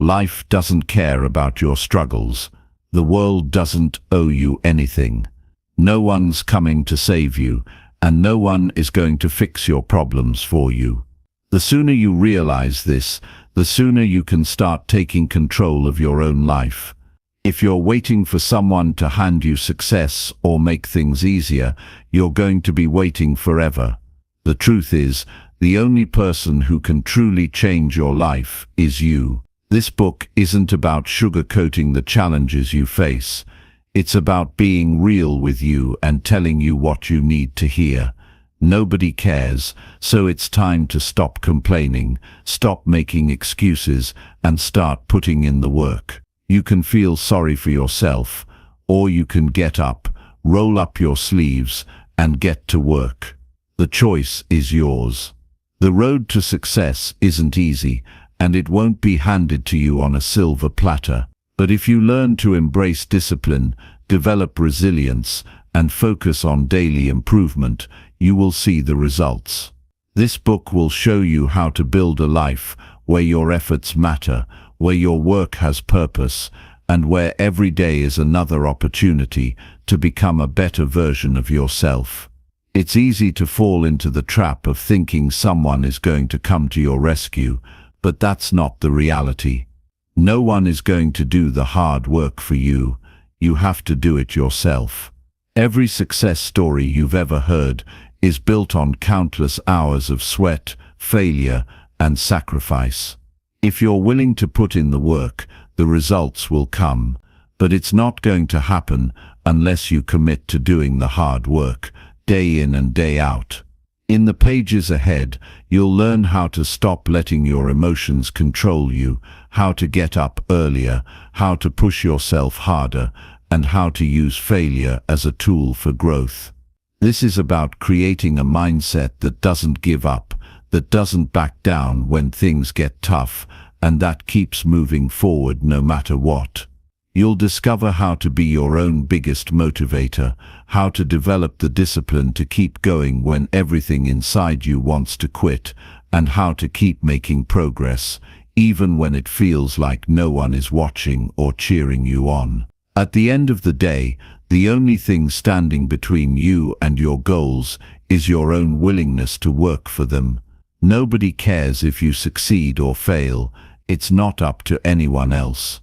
Life doesn't care about your struggles. The world doesn't owe you anything. No one's coming to save you, and no one is going to fix your problems for you. The sooner you realize this, the sooner you can start taking control of your own life. If you're waiting for someone to hand you success or make things easier, you're going to be waiting forever. The truth is, the only person who can truly change your life is you. This book isn't about sugarcoating the challenges you face. It's about being real with you and telling you what you need to hear. Nobody cares, so it's time to stop complaining, stop making excuses, and start putting in the work. You can feel sorry for yourself, or you can get up, roll up your sleeves, and get to work. The choice is yours. The road to success isn't easy, and it won't be handed to you on a silver platter. But if you learn to embrace discipline, develop resilience, and focus on daily improvement, you will see the results. This book will show you how to build a life where your efforts matter, where your work has purpose, and where every day is another opportunity to become a better version of yourself. It's easy to fall into the trap of thinking someone is going to come to your rescue, but that's not the reality. No one is going to do the hard work for you. You have to do it yourself. Every success story you've ever heard is built on countless hours of sweat, failure, and sacrifice. If you're willing to put in the work, the results will come. But it's not going to happen unless you commit to doing the hard work, day in and day out. In the pages ahead, you'll learn how to stop letting your emotions control you, how to get up earlier, how to push yourself harder, and how to use failure as a tool for growth. This is about creating a mindset that doesn't give up, that doesn't back down when things get tough, and that keeps moving forward no matter what. You'll discover how to be your own biggest motivator, how to develop the discipline to keep going when everything inside you wants to quit, and how to keep making progress, even when it feels like no one is watching or cheering you on. At the end of the day, the only thing standing between you and your goals is your own willingness to work for them. Nobody cares if you succeed or fail. It's not up to anyone else.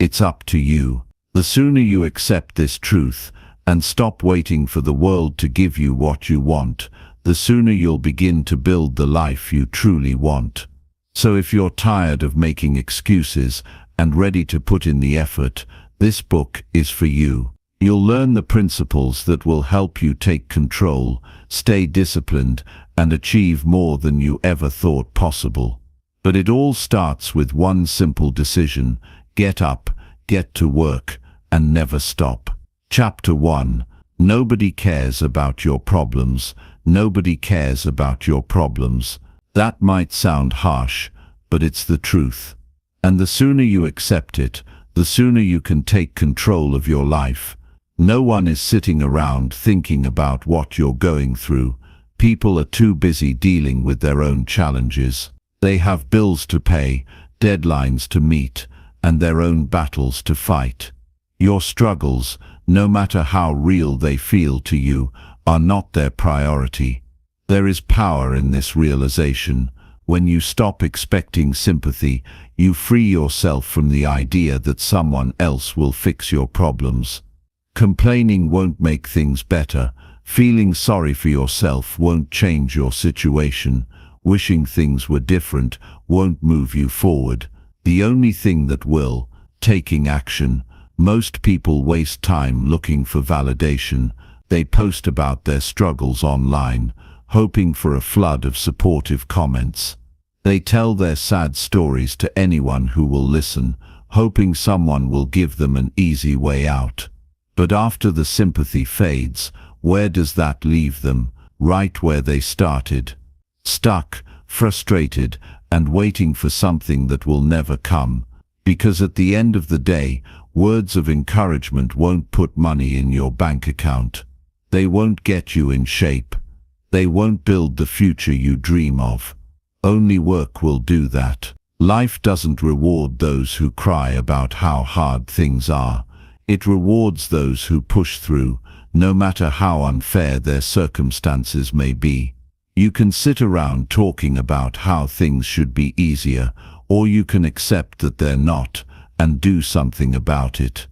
It's up to you. The sooner you accept this truth and stop waiting for the world to give you what you want, the sooner you'll begin to build the life you truly want. So if you're tired of making excuses and ready to put in the effort, this book is for you. You'll learn the principles that will help you take control, stay disciplined, and achieve more than you ever thought possible. But it all starts with one simple decision: get up, get to work, and never stop. Chapter 1. Nobody cares about your problems. Nobody cares about your problems. That might sound harsh, but it's the truth. And the sooner you accept it, the sooner you can take control of your life. No one is sitting around thinking about what you're going through. People are too busy dealing with their own challenges. They have bills to pay, deadlines to meet, and their own battles to fight. Your struggles, no matter how real they feel to you, are not their priority. There is power in this realization. When you stop expecting sympathy, you free yourself from the idea that someone else will fix your problems. Complaining won't make things better. Feeling sorry for yourself won't change your situation. Wishing things were different won't move you forward. The only thing that will, taking action. Most people waste time looking for validation. They post about their struggles online, hoping for a flood of supportive comments. They tell their sad stories to anyone who will listen, hoping someone will give them an easy way out. But after the sympathy fades, where does that leave them? Right where they started. Stuck, frustrated, and waiting for something that will never come. Because at the end of the day, words of encouragement won't put money in your bank account. They won't get you in shape. They won't build the future you dream of. Only work will do that. Life doesn't reward those who cry about how hard things are. It rewards those who push through, no matter how unfair their circumstances may be. You can sit around talking about how things should be easier, or you can accept that they're not, and do something about it.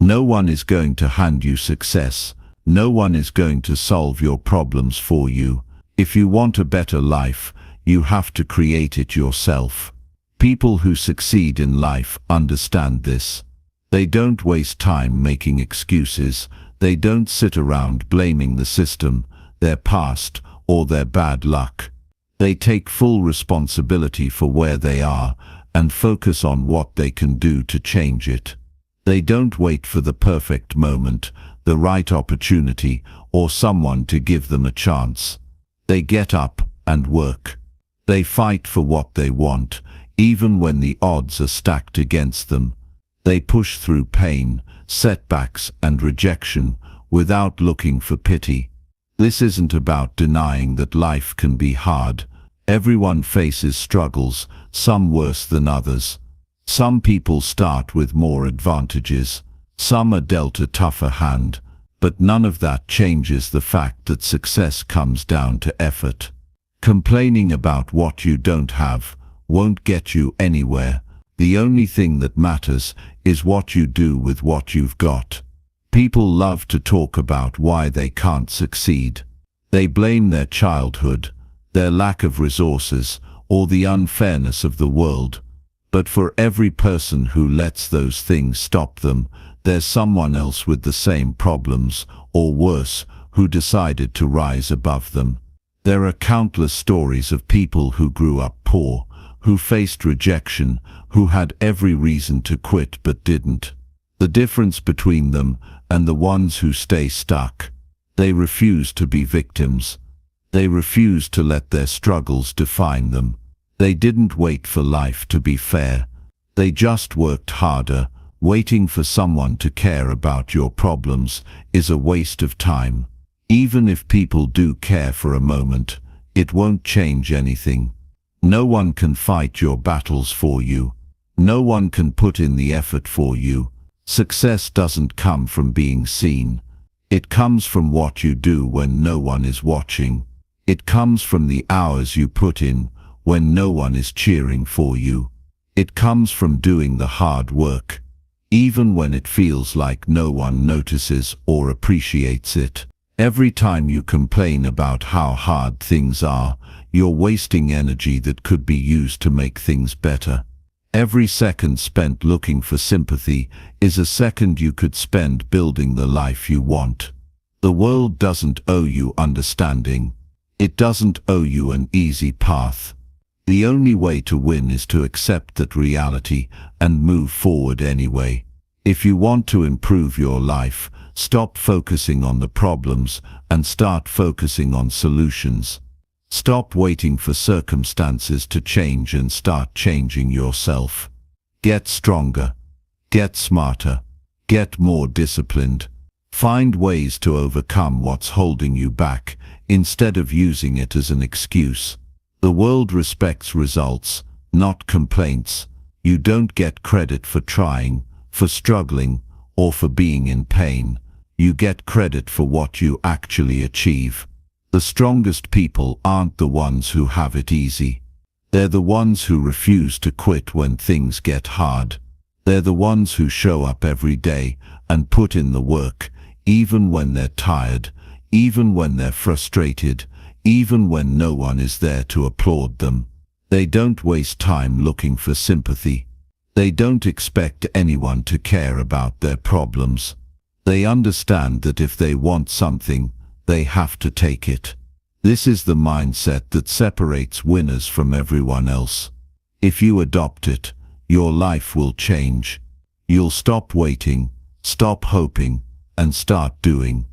No one is going to hand you success. No one is going to solve your problems for you. If you want a better life, you have to create it yourself. People who succeed in life understand this. They don't waste time making excuses. They don't sit around blaming the system, their past, or their bad luck. They take full responsibility for where they are and focus on what they can do to change it. They don't wait for the perfect moment, the right opportunity, or someone to give them a chance. They get up and work. They fight for what they want, even when the odds are stacked against them. They push through pain, setbacks, and rejection without looking for pity. This isn't about denying that life can be hard. Everyone faces struggles, some worse than others. Some people start with more advantages. Some are dealt a tougher hand. But none of that changes the fact that success comes down to effort. Complaining about what you don't have won't get you anywhere. The only thing that matters is what you do with what you've got. People love to talk about why they can't succeed. They blame their childhood, their lack of resources, or the unfairness of the world. But for every person who lets those things stop them, there's someone else with the same problems, or worse, who decided to rise above them. There are countless stories of people who grew up poor, who faced rejection, who had every reason to quit but didn't. The difference between them and the ones who stay stuck: they refuse to be victims. They refuse to let their struggles define them. They didn't wait for life to be fair. They just worked harder. Waiting for someone to care about your problems is a waste of time. Even if people do care for a moment, it won't change anything. No one can fight your battles for you. No one can put in the effort for you. Success doesn't come from being seen. It comes from what you do when no one is watching. It comes from the hours you put in when no one is cheering for you. It comes from doing the hard work, even when it feels like no one notices or appreciates it. Every time you complain about how hard things are, you're wasting energy that could be used to make things better. Every second spent looking for sympathy is a second you could spend building the life you want. The world doesn't owe you understanding. It doesn't owe you an easy path. The only way to win is to accept that reality and move forward anyway. If you want to improve your life, stop focusing on the problems and start focusing on solutions. Stop waiting for circumstances to change and start changing yourself. Get stronger. Get smarter. Get more disciplined. Find ways to overcome what's holding you back, instead of using it as an excuse. The world respects results, not complaints. You don't get credit for trying, for struggling, or for being in pain. You get credit for what you actually achieve. The strongest people aren't the ones who have it easy. They're the ones who refuse to quit when things get hard. They're the ones who show up every day and put in the work, even when they're tired, even when they're frustrated, even when no one is there to applaud them. They don't waste time looking for sympathy. They don't expect anyone to care about their problems. They understand that if they want something, they have to take it. This is the mindset that separates winners from everyone else. If you adopt it, your life will change. You'll stop waiting, stop hoping, and start doing.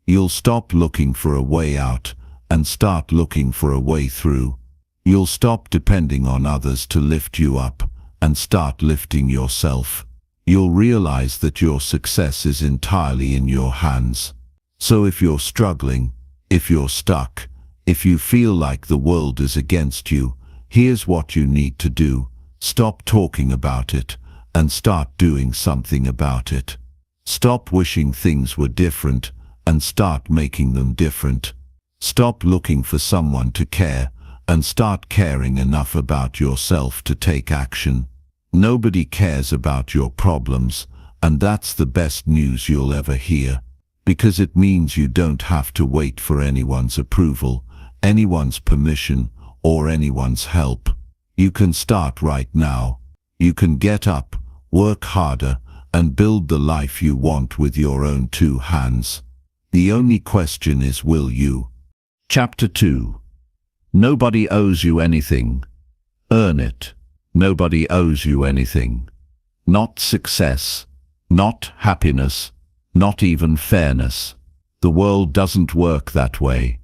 You'll stop looking for a way out and start looking for a way through. You'll stop depending on others to lift you up and start lifting yourself. You'll realize that your success is entirely in your hands. So if you're struggling, if you're stuck, if you feel like the world is against you, here's what you need to do. Stop talking about it and start doing something about it. Stop wishing things were different and start making them different. Stop looking for someone to care and start caring enough about yourself to take action. Nobody cares about your problems, and that's the best news you'll ever hear, because it means you don't have to wait for anyone's approval, anyone's permission, or anyone's help. You can start right now. You can get up, work harder, and build the life you want with your own 2 hands. The only question is, will you? Chapter 2. Nobody owes you anything. Earn it. Nobody owes you anything. Not success, not happiness, not even fairness. The world doesn't work that way.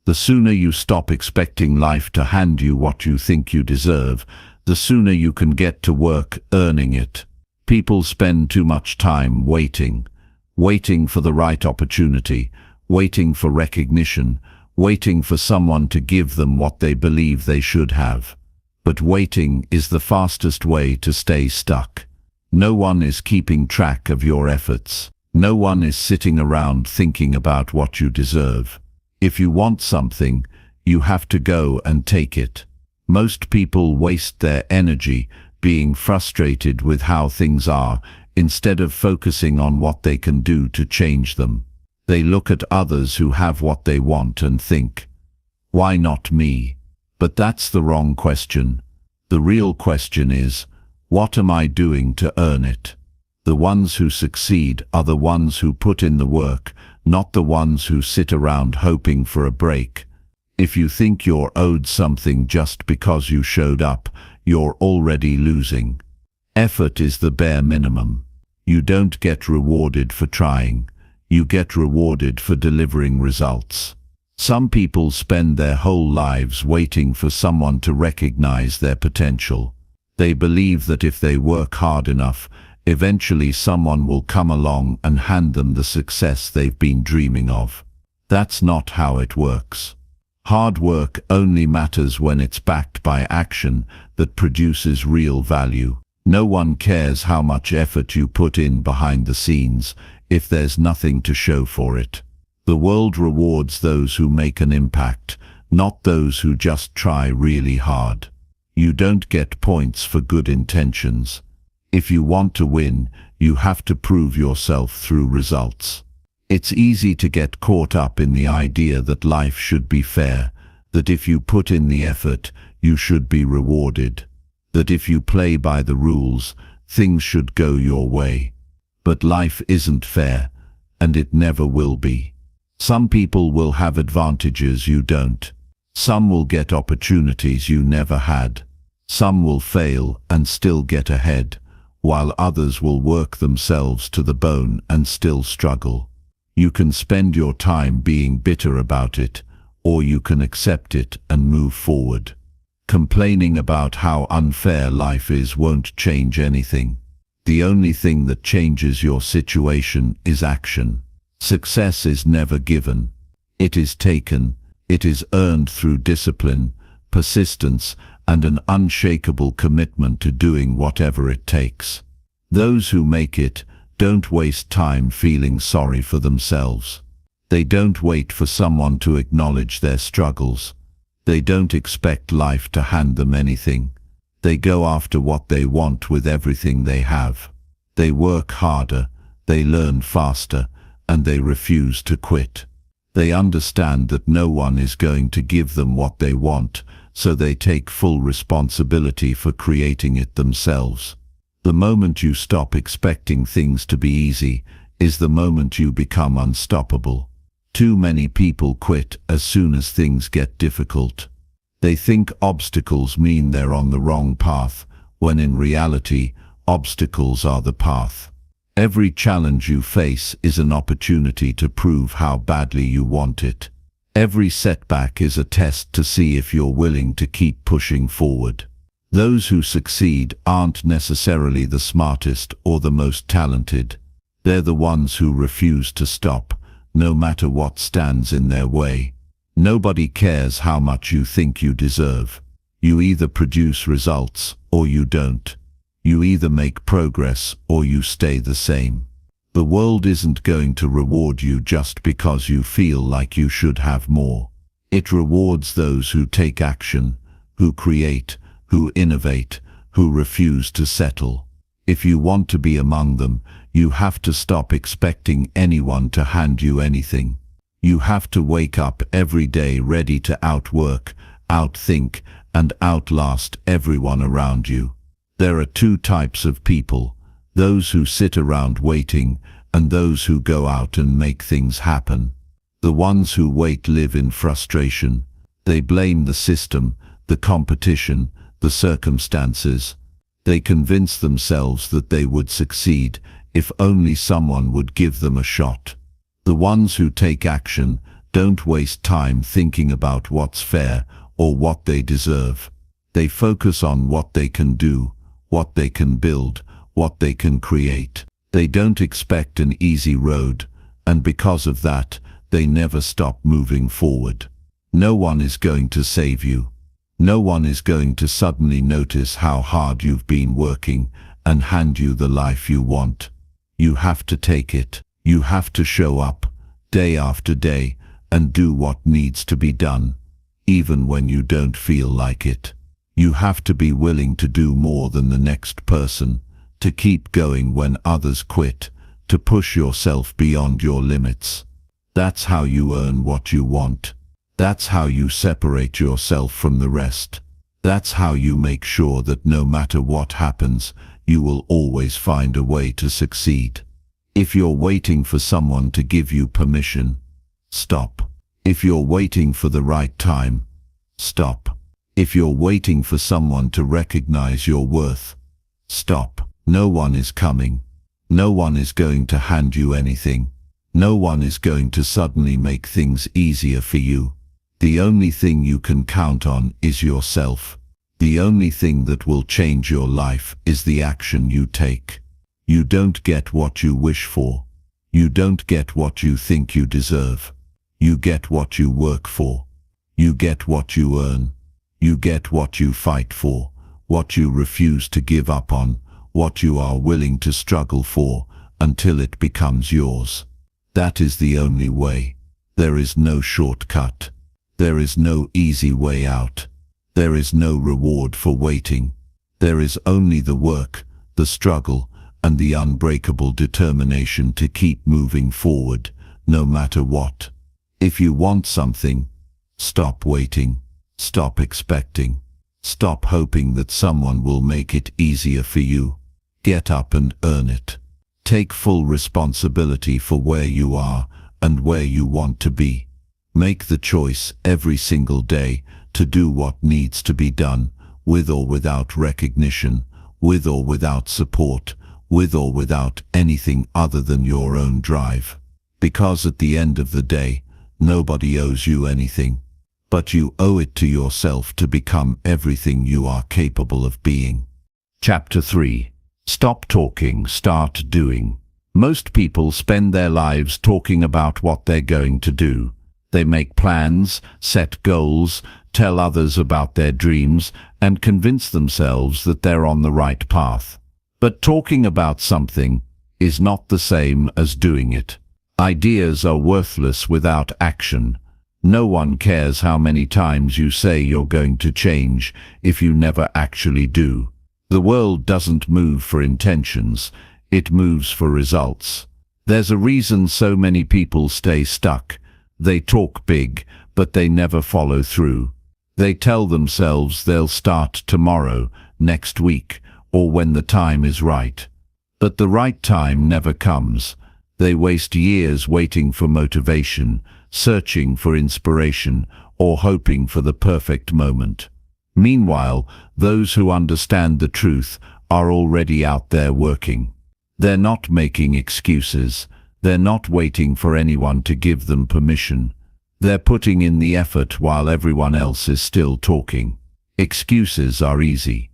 The sooner you stop expecting life to hand you what you think you deserve, the sooner you can get to work earning it. People spend too much time waiting for the right opportunity, waiting for recognition, waiting for someone to give them what they believe they should have. But waiting is the fastest way to stay stuck. No one is keeping track of your efforts. No one is sitting around thinking about what you deserve. If you want something, you have to go and take it. Most people waste their energy being frustrated with how things are instead of focusing on what they can do to change them. They look at others who have what they want and think, why not me? But that's the wrong question. The real question is, what am I doing to earn it? The ones who succeed are the ones who put in the work, not the ones who sit around hoping for a break. If you think you're owed something just because you showed up, you're already losing. Effort is the bare minimum. You don't get rewarded for trying. You get rewarded for delivering results. Some people spend their whole lives waiting for someone to recognize their potential. They believe that if they work hard enough, eventually someone will come along and hand them the success they've been dreaming of. That's not how it works. Hard work only matters when it's backed by action that produces real value. No one cares how much effort you put in behind the scenes if there's nothing to show for it. The world rewards those who make an impact, not those who just try really hard. You don't get points for good intentions. If you want to win, you have to prove yourself through results. It's easy to get caught up in the idea that life should be fair, that if you put in the effort, you should be rewarded, that if you play by the rules, things should go your way. But life isn't fair, and it never will be. Some people will have advantages you don't. Some will get opportunities you never had. Some will fail and still get ahead, while others will work themselves to the bone and still struggle. You can spend your time being bitter about it, or you can accept it and move forward. Complaining about how unfair life is won't change anything. The only thing that changes your situation is action. Success is never given. It is taken. It is earned through discipline, persistence, and an unshakable commitment to doing whatever it takes. Those who make it don't waste time feeling sorry for themselves. They don't wait for someone to acknowledge their struggles. They don't expect life to hand them anything. They go after what they want with everything they have. They work harder, they learn faster, and they refuse to quit. They understand that no one is going to give them what they want, so they take full responsibility for creating it themselves. The moment you stop expecting things to be easy is the moment you become unstoppable. Too many people quit as soon as things get difficult. They think obstacles mean they're on the wrong path, when in reality, obstacles are the path. Every challenge you face is an opportunity to prove how badly you want it. Every setback is a test to see if you're willing to keep pushing forward. Those who succeed aren't necessarily the smartest or the most talented. They're the ones who refuse to stop, no matter what stands in their way. Nobody cares how much you think you deserve. You either produce results or you don't. You either make progress or you stay the same. The world isn't going to reward you just because you feel like you should have more. It rewards those who take action, who create, who innovate, who refuse to settle. If you want to be among them, you have to stop expecting anyone to hand you anything. You have to wake up every day ready to outwork, outthink, and outlast everyone around you. There are two types of people: those who sit around waiting and those who go out and make things happen. The ones who wait live in frustration. They blame the system, the competition, the circumstances. They convince themselves that they would succeed if only someone would give them a shot. The ones who take action don't waste time thinking about what's fair or what they deserve. They focus on what they can do, what they can build, what they can create. They don't expect an easy road, and because of that, they never stop moving forward. No one is going to save you. No one is going to suddenly notice how hard you've been working and hand you the life you want. You have to take it. You have to show up, day after day, and do what needs to be done, even when you don't feel like it. You have to be willing to do more than the next person, to keep going when others quit, to push yourself beyond your limits. That's how you earn what you want. That's how you separate yourself from the rest. That's how you make sure that no matter what happens, you will always find a way to succeed. If you're waiting for someone to give you permission, stop. If you're waiting for the right time, stop. If you're waiting for someone to recognize your worth, stop. No one is coming. No one is going to hand you anything. No one is going to suddenly make things easier for you. The only thing you can count on is yourself. The only thing that will change your life is the action you take. You don't get what you wish for. You don't get what you think you deserve. You get what you work for. You get what you earn. You get what you fight for, what you refuse to give up on, what you are willing to struggle for until it becomes yours. That is the only way. There is no shortcut. There is no easy way out. There is no reward for waiting. There is only the work, the struggle, and the unbreakable determination to keep moving forward, no matter what. If you want something, stop waiting. Stop expecting. Stop hoping that someone will make it easier for you. Get up and earn it. Take full responsibility for where you are and where you want to be. Make the choice every single day to do what needs to be done, with or without recognition, with or without support, with or without anything other than your own drive. Because at the end of the day, nobody owes you anything. But you owe it to yourself to become everything you are capable of being. Chapter 3. Stop talking, start doing. Most people spend their lives talking about what they're going to do. They make plans, set goals, tell others about their dreams, and convince themselves that they're on the right path. But talking about something is not the same as doing it. Ideas are worthless without action. No one cares how many times you say you're going to change if you never actually do. The world doesn't move for intentions, it moves for results. There's a reason so many people stay stuck. They talk big, but they never follow through. They tell themselves they'll start tomorrow, next week, or when the time is right. But the right time never comes. They waste years waiting for motivation, searching for inspiration, or hoping for the perfect moment. Meanwhile, those who understand the truth are already out there working. They're not making excuses. They're not waiting for anyone to give them permission. They're putting in the effort while everyone else is still talking. Excuses are easy.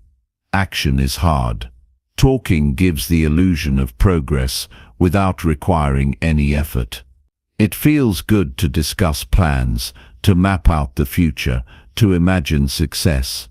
Action is hard. Talking gives the illusion of progress without requiring any effort. It feels good to discuss plans, to map out the future, to imagine success.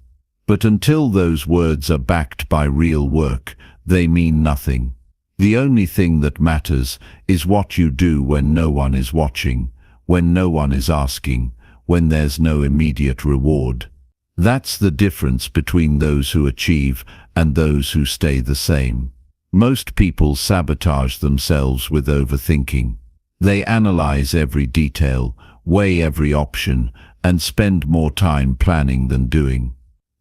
But until those words are backed by real work, they mean nothing. The only thing that matters is what you do when no one is watching, when no one is asking, when there's no immediate reward. That's the difference between those who achieve and those who stay the same. Most people sabotage themselves with overthinking. They analyze every detail, weigh every option, and spend more time planning than doing.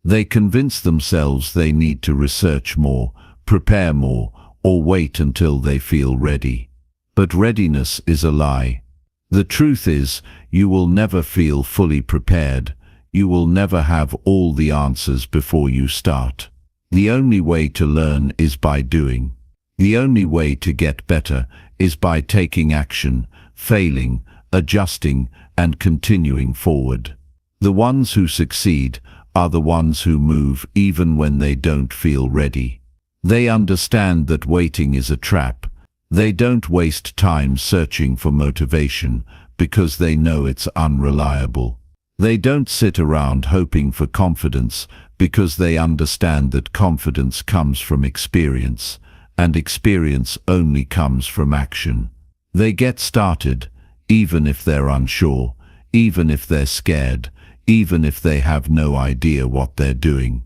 They convince themselves they need to research more, prepare more, or wait until they feel ready. But readiness is a lie. The truth is, you will never feel fully prepared. You will never have all the answers before you start. The only way to learn is by doing. The only way to get better is by taking action, failing, adjusting, and continuing forward. The ones who succeed are the ones who move even when they don't feel ready. They understand that waiting is a trap. They don't waste time searching for motivation because they know it's unreliable. They don't sit around hoping for confidence because they understand that confidence comes from experience, and experience only comes from action. They get started, even if they're unsure, even if they're scared, even if they have no idea what they're doing.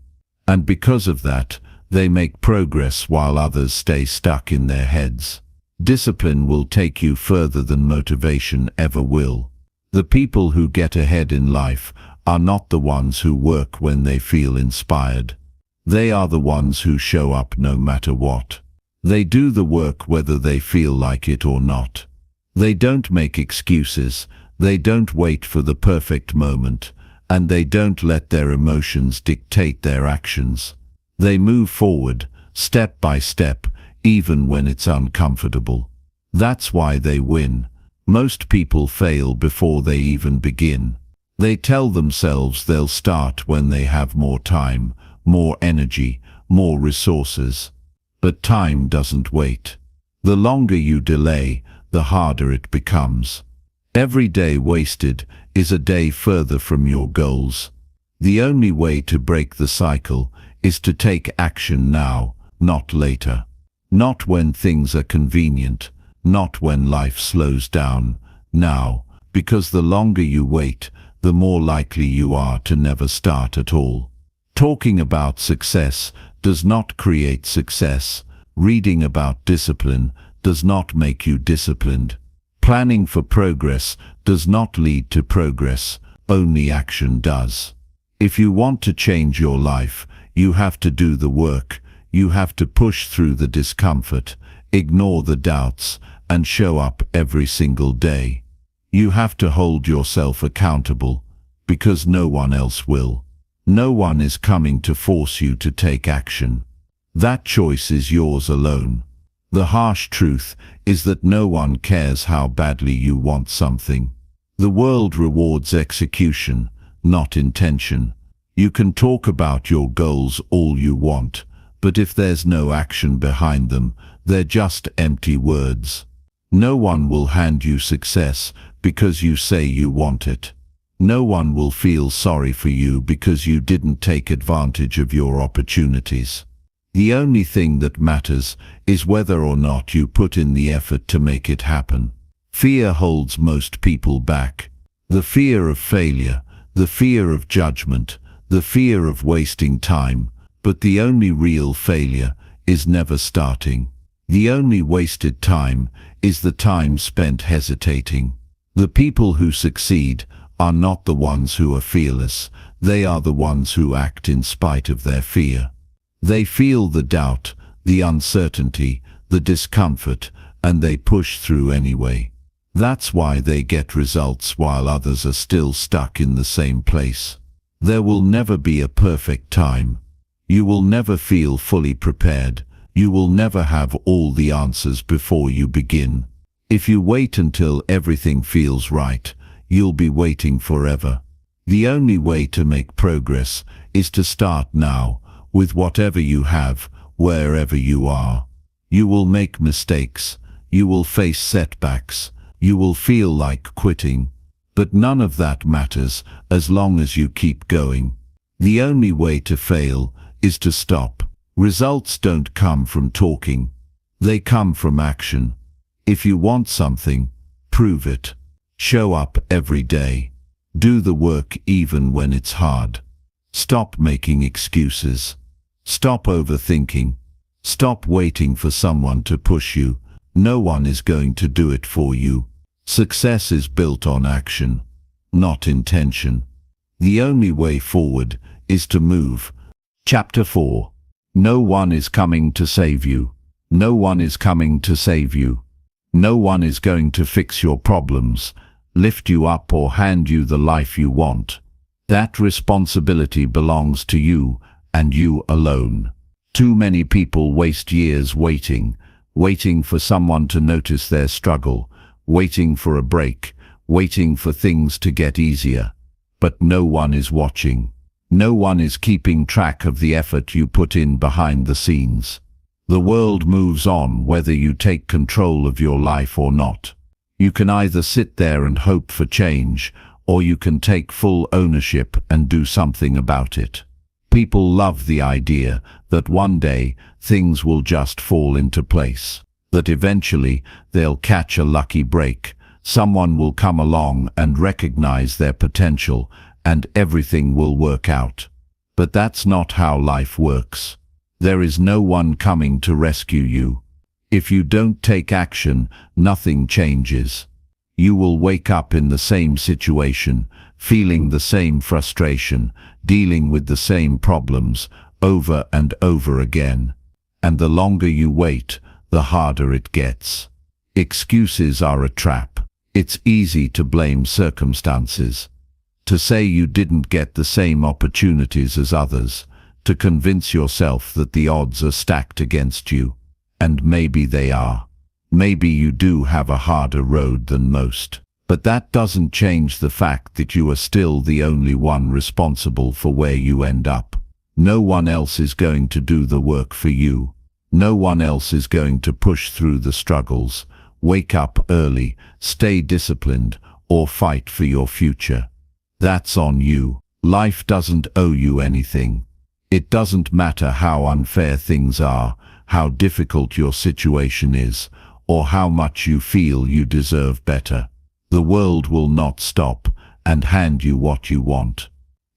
And because of that, they make progress while others stay stuck in their heads. Discipline will take you further than motivation ever will. The people who get ahead in life are not the ones who work when they feel inspired. They are the ones who show up no matter what. They do the work whether they feel like it or not. They don't make excuses, they don't wait for the perfect moment, and they don't let their emotions dictate their actions. They move forward, step by step, even when it's uncomfortable. That's why they win. Most people fail before they even begin. They tell themselves they'll start when they have more time, more energy, more resources. But time doesn't wait. The longer you delay, the harder it becomes. Every day wasted is a day further from your goals. The only way to break the cycle is to take action now, not later. Not when things are convenient, not when life slows down. Now, because the longer you wait, the more likely you are to never start at all. Talking about success does not create success. Reading about discipline does not make you disciplined. Planning for progress does not lead to progress, only action does. If you want to change your life, you have to do the work. You have to push through the discomfort, ignore the doubts, and show up every single day. You have to hold yourself accountable, because no one else will. No one is coming to force you to take action. That choice is yours alone. The harsh truth is that no one cares how badly you want something. The world rewards execution, not intention. You can talk about your goals all you want, but if there's no action behind them, they're just empty words. No one will hand you success because you say you want it. No one will feel sorry for you because you didn't take advantage of your opportunities. The only thing that matters is whether or not you put in the effort to make it happen. Fear holds most people back. The fear of failure, the fear of judgment, the fear of wasting time, but the only real failure is never starting. The only wasted time is the time spent hesitating. The people who succeed are not the ones who are fearless, they are the ones who act in spite of their fear. They feel the doubt, the uncertainty, the discomfort, and they push through anyway. That's why they get results while others are still stuck in the same place. There will never be a perfect time. You will never feel fully prepared. You will never have all the answers before you begin. If you wait until everything feels right, you'll be waiting forever. The only way to make progress is to start now, with whatever you have, wherever you are. You will make mistakes. You will face setbacks. You will feel like quitting. But none of that matters as long as you keep going. The only way to fail is to stop. Results don't come from talking. They come from action. If you want something, prove it. Show up every day. Do the work even when it's hard. Stop making excuses. Stop overthinking. Stop waiting for someone to push you. No one is going to do it for you. Success is built on action, not intention. The only way forward is to move. Chapter 4. No one is coming to save you. No one is coming to save you. No one is going to fix your problems, lift you up, or hand you the life you want. That responsibility belongs to you and you alone. Too many people waste years waiting for someone to notice their struggle, waiting for a break, waiting for things to get easier. But no one is watching. No one is keeping track of the effort you put in behind the scenes. The world moves on whether you take control of your life or not. You can either sit there and hope for change, or you can take full ownership and do something about it. People love the idea that one day things will just fall into place, that eventually they'll catch a lucky break, someone will come along and recognize their potential, and everything will work out. But that's not how life works. There is no one coming to rescue you. If you don't take action, nothing changes. You will wake up in the same situation, feeling the same frustration, dealing with the same problems over and over again. And the longer you wait, the harder it gets. Excuses are a trap. It's easy to blame circumstances, to say you didn't get the same opportunities as others, to convince yourself that the odds are stacked against you. And maybe they are. Maybe you do have a harder road than most. But that doesn't change the fact that you are still the only one responsible for where you end up. No one else is going to do the work for you. No one else is going to push through the struggles, wake up early, stay disciplined, or fight for your future. That's on you. Life doesn't owe you anything. It doesn't matter how unfair things are, how difficult your situation is, or how much you feel you deserve better. The world will not stop and hand you what you want.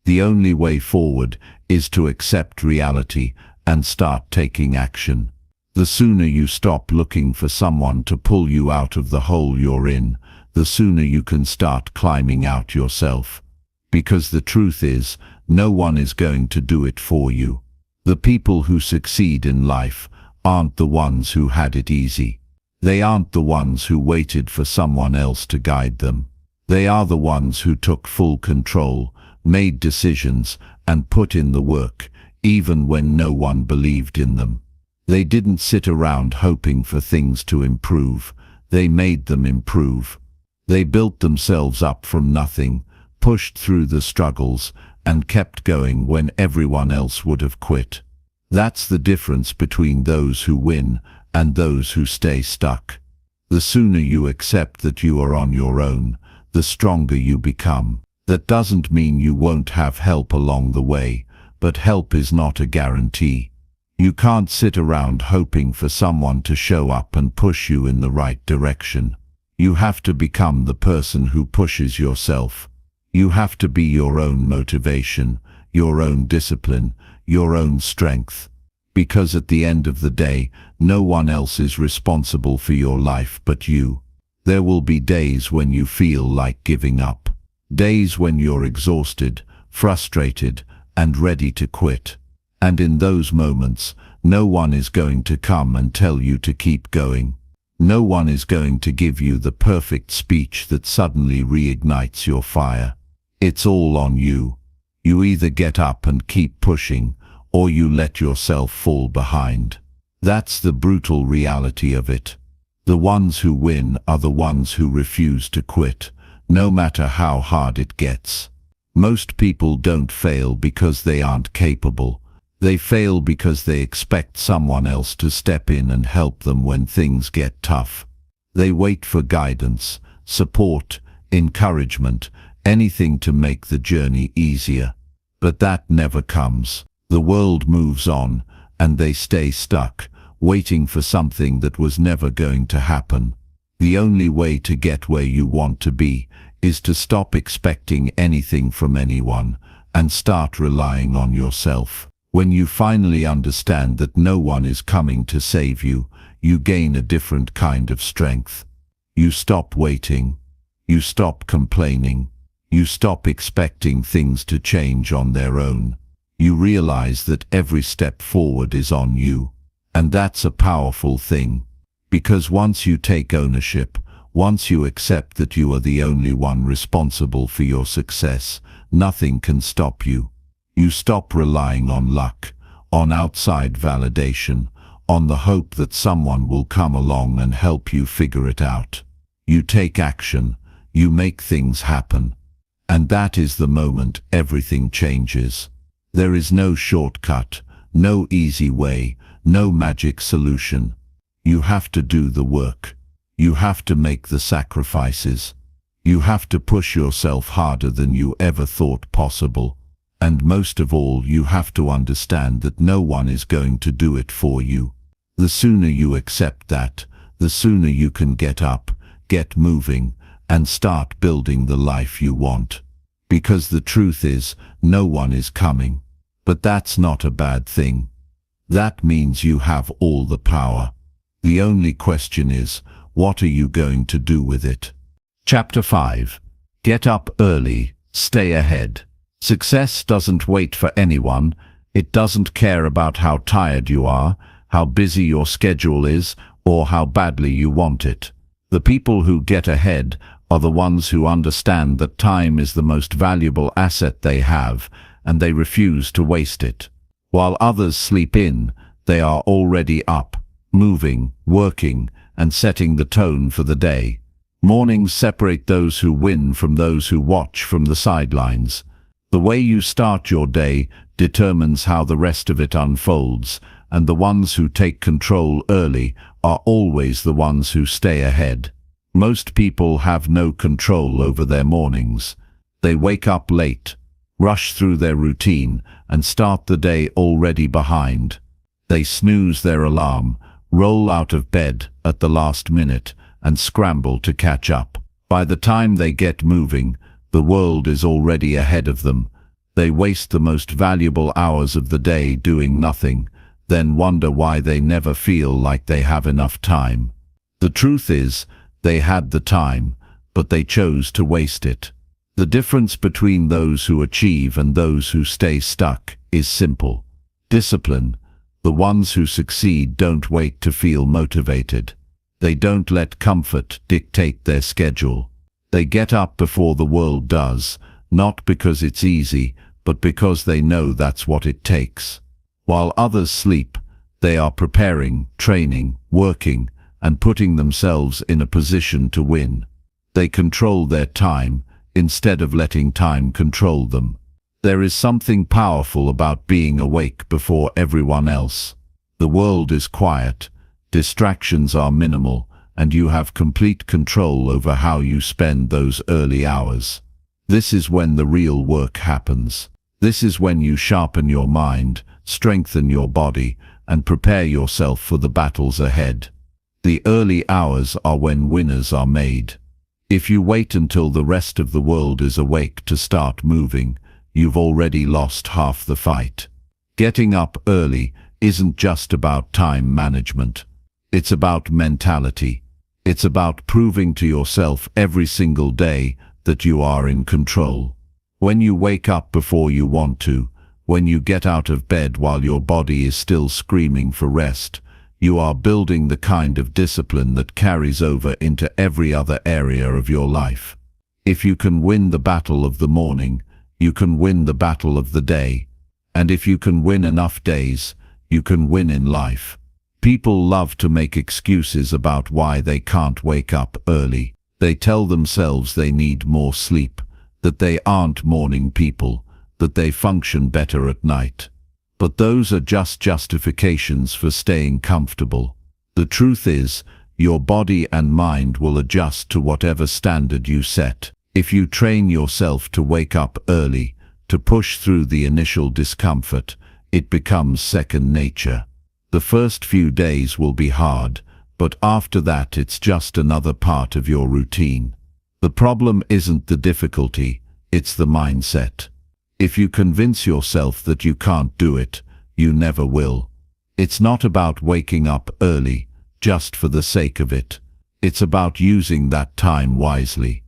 The only way forward is to accept reality and start taking action. The sooner you stop looking for someone to pull you out of the hole you're in, the sooner you can start climbing out yourself. Because the truth is, no one is going to do it for you. The people who succeed in life aren't the ones who had it easy. They aren't the ones who waited for someone else to guide them. They are the ones who took full control, made decisions, and put in the work, even when no one believed in them. They didn't sit around hoping for things to improve. They made them improve. They built themselves up from nothing, pushed through the struggles, and kept going when everyone else would have quit. That's the difference between those who win and those who stay stuck. The sooner you accept that you are on your own, the stronger you become. That doesn't mean you won't have help along the way, but help is not a guarantee. You can't sit around hoping for someone to show up and push you in the right direction. You have to become the person who pushes yourself. You have to be your own motivation, your own discipline, your own strength. Because at the end of the day, no one else is responsible for your life but you. There will be days when you feel like giving up. Days when you're exhausted, frustrated, and ready to quit. And in those moments, no one is going to come and tell you to keep going. No one is going to give you the perfect speech that suddenly reignites your fire. It's all on you. You either get up and keep pushing, or you let yourself fall behind. That's the brutal reality of it. The ones who win are the ones who refuse to quit, no matter how hard it gets. Most people don't fail because they aren't capable. They fail because they expect someone else to step in and help them when things get tough. They wait for guidance, support, encouragement, anything to make the journey easier. But that never comes. The world moves on, and they stay stuck, waiting for something that was never going to happen. The only way to get where you want to be is to stop expecting anything from anyone and start relying on yourself. When you finally understand that no one is coming to save you, you gain a different kind of strength. You stop waiting. You stop complaining. You stop expecting things to change on their own. You realize that every step forward is on you. And that's a powerful thing. Because once you take ownership, once you accept that you are the only one responsible for your success, nothing can stop you. You stop relying on luck, on outside validation, on the hope that someone will come along and help you figure it out. You take action. You make things happen. And that is the moment everything changes. There is no shortcut, no easy way, no magic solution. You have to do the work. You have to make the sacrifices. You have to push yourself harder than you ever thought possible. And most of all, you have to understand that no one is going to do it for you. The sooner you accept that, the sooner you can get up, get moving, and start building the life you want. Because the truth is, no one is coming. But that's not a bad thing. That means you have all the power. The only question is, what are you going to do with it? Chapter 5. Get up early, stay ahead. Success doesn't wait for anyone. It doesn't care about how tired you are, how busy your schedule is, or how badly you want it. The people who get ahead are the ones who understand that time is the most valuable asset they have, and they refuse to waste it. While others sleep in, they are already up, moving, working, and setting the tone for the day. Mornings separate those who win from those who watch from the sidelines. The way you start your day determines how the rest of it unfolds, and the ones who take control early are always the ones who stay ahead. Most people have no control over their mornings. They wake up late, rush through their routine, and start the day already behind. They snooze their alarm, roll out of bed at the last minute, and scramble to catch up. By the time they get moving, the world is already ahead of them. They waste the most valuable hours of the day doing nothing, then wonder why they never feel like they have enough time. The truth is, they had the time, but they chose to waste it. The difference between those who achieve and those who stay stuck is simple. Discipline. The ones who succeed don't wait to feel motivated. They don't let comfort dictate their schedule. They get up before the world does, not because it's easy, but because they know that's what it takes. While others sleep, they are preparing, training, working, and putting themselves in a position to win. They control their time instead of letting time control them. There is something powerful about being awake before everyone else. The world is quiet, distractions are minimal, and you have complete control over how you spend those early hours. This is when the real work happens. This is when you sharpen your mind, strengthen your body, and prepare yourself for the battles ahead. The early hours are when winners are made. If you wait until the rest of the world is awake to start moving, you've already lost half the fight. Getting up early isn't just about time management. It's about mentality. It's about proving to yourself every single day that you are in control. When you wake up before you want to, when you get out of bed while your body is still screaming for rest, you are building the kind of discipline that carries over into every other area of your life. If you can win the battle of the morning, you can win the battle of the day. And if you can win enough days, you can win in life. People love to make excuses about why they can't wake up early. They tell themselves they need more sleep, that they aren't morning people, that they function better at night. But those are just justifications for staying comfortable. The truth is, your body and mind will adjust to whatever standard you set. If you train yourself to wake up early, to push through the initial discomfort. It becomes second nature. The first few days will be hard, but after that it's just another part of your routine. The problem isn't the difficulty, it's the mindset. If you convince yourself that you can't do it, you never will. It's not about waking up early, just for the sake of it. It's about using that time wisely.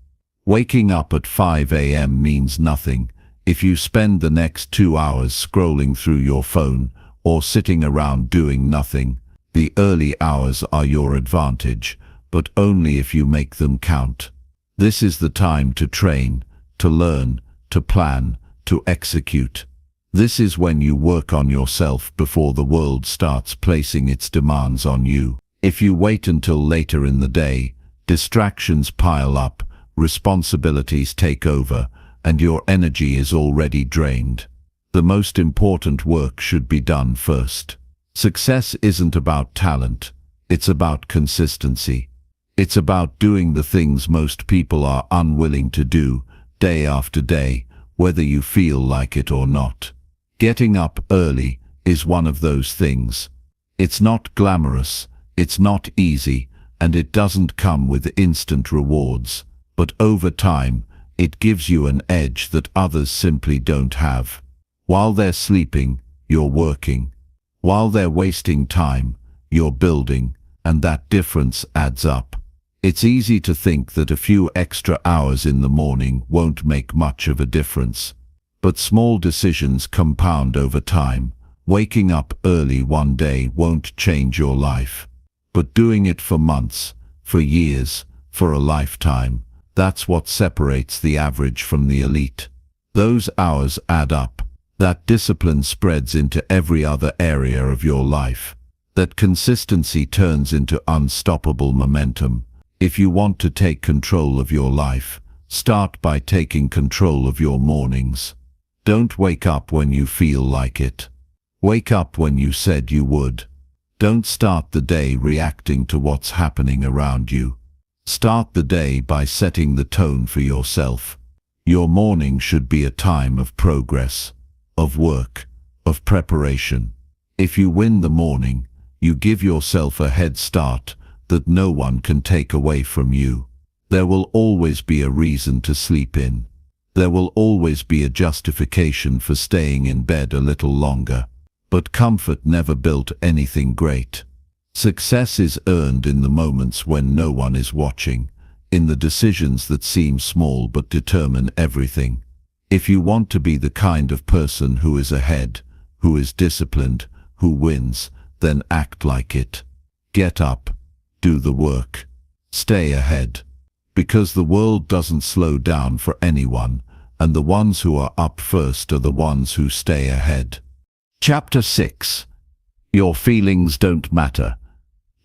Waking up at 5 a.m. means nothing if you spend the next 2 hours scrolling through your phone or sitting around doing nothing. The early hours are your advantage, but only if you make them count. This is the time to train, to learn, to plan, to execute. This is when you work on yourself before the world starts placing its demands on you. If you wait until later in the day, distractions pile up, responsibilities take over, and your energy is already drained. The most important work should be done first. Success isn't about talent, it's about consistency. It's about doing the things most people are unwilling to do, day after day, whether you feel like it or not. Getting up early is one of those things. It's not glamorous, it's not easy, and it doesn't come with instant rewards, but over time, it gives you an edge that others simply don't have. While they're sleeping, you're working. While they're wasting time, you're building, and that difference adds up. It's easy to think that a few extra hours in the morning won't make much of a difference. But small decisions compound over time. Waking up early one day won't change your life. But doing it for months, for years, for a lifetime, that's what separates the average from the elite. Those hours add up. That discipline spreads into every other area of your life. That consistency turns into unstoppable momentum. If you want to take control of your life, start by taking control of your mornings. Don't wake up when you feel like it. Wake up when you said you would. Don't start the day reacting to what's happening around you. Start the day by setting the tone for yourself. Your morning should be a time of progress, of work, of preparation. If you win the morning, you give yourself a head start that no one can take away from you. There will always be a reason to sleep in. There will always be a justification for staying in bed a little longer. But comfort never built anything great. Success is earned in the moments when no one is watching, in the decisions that seem small but determine everything. If you want to be the kind of person who is ahead, who is disciplined, who wins, then act like it. Get up. Do the work. Stay ahead. Because the world doesn't slow down for anyone, and the ones who are up first are the ones who stay ahead. Chapter 6. Your feelings don't matter.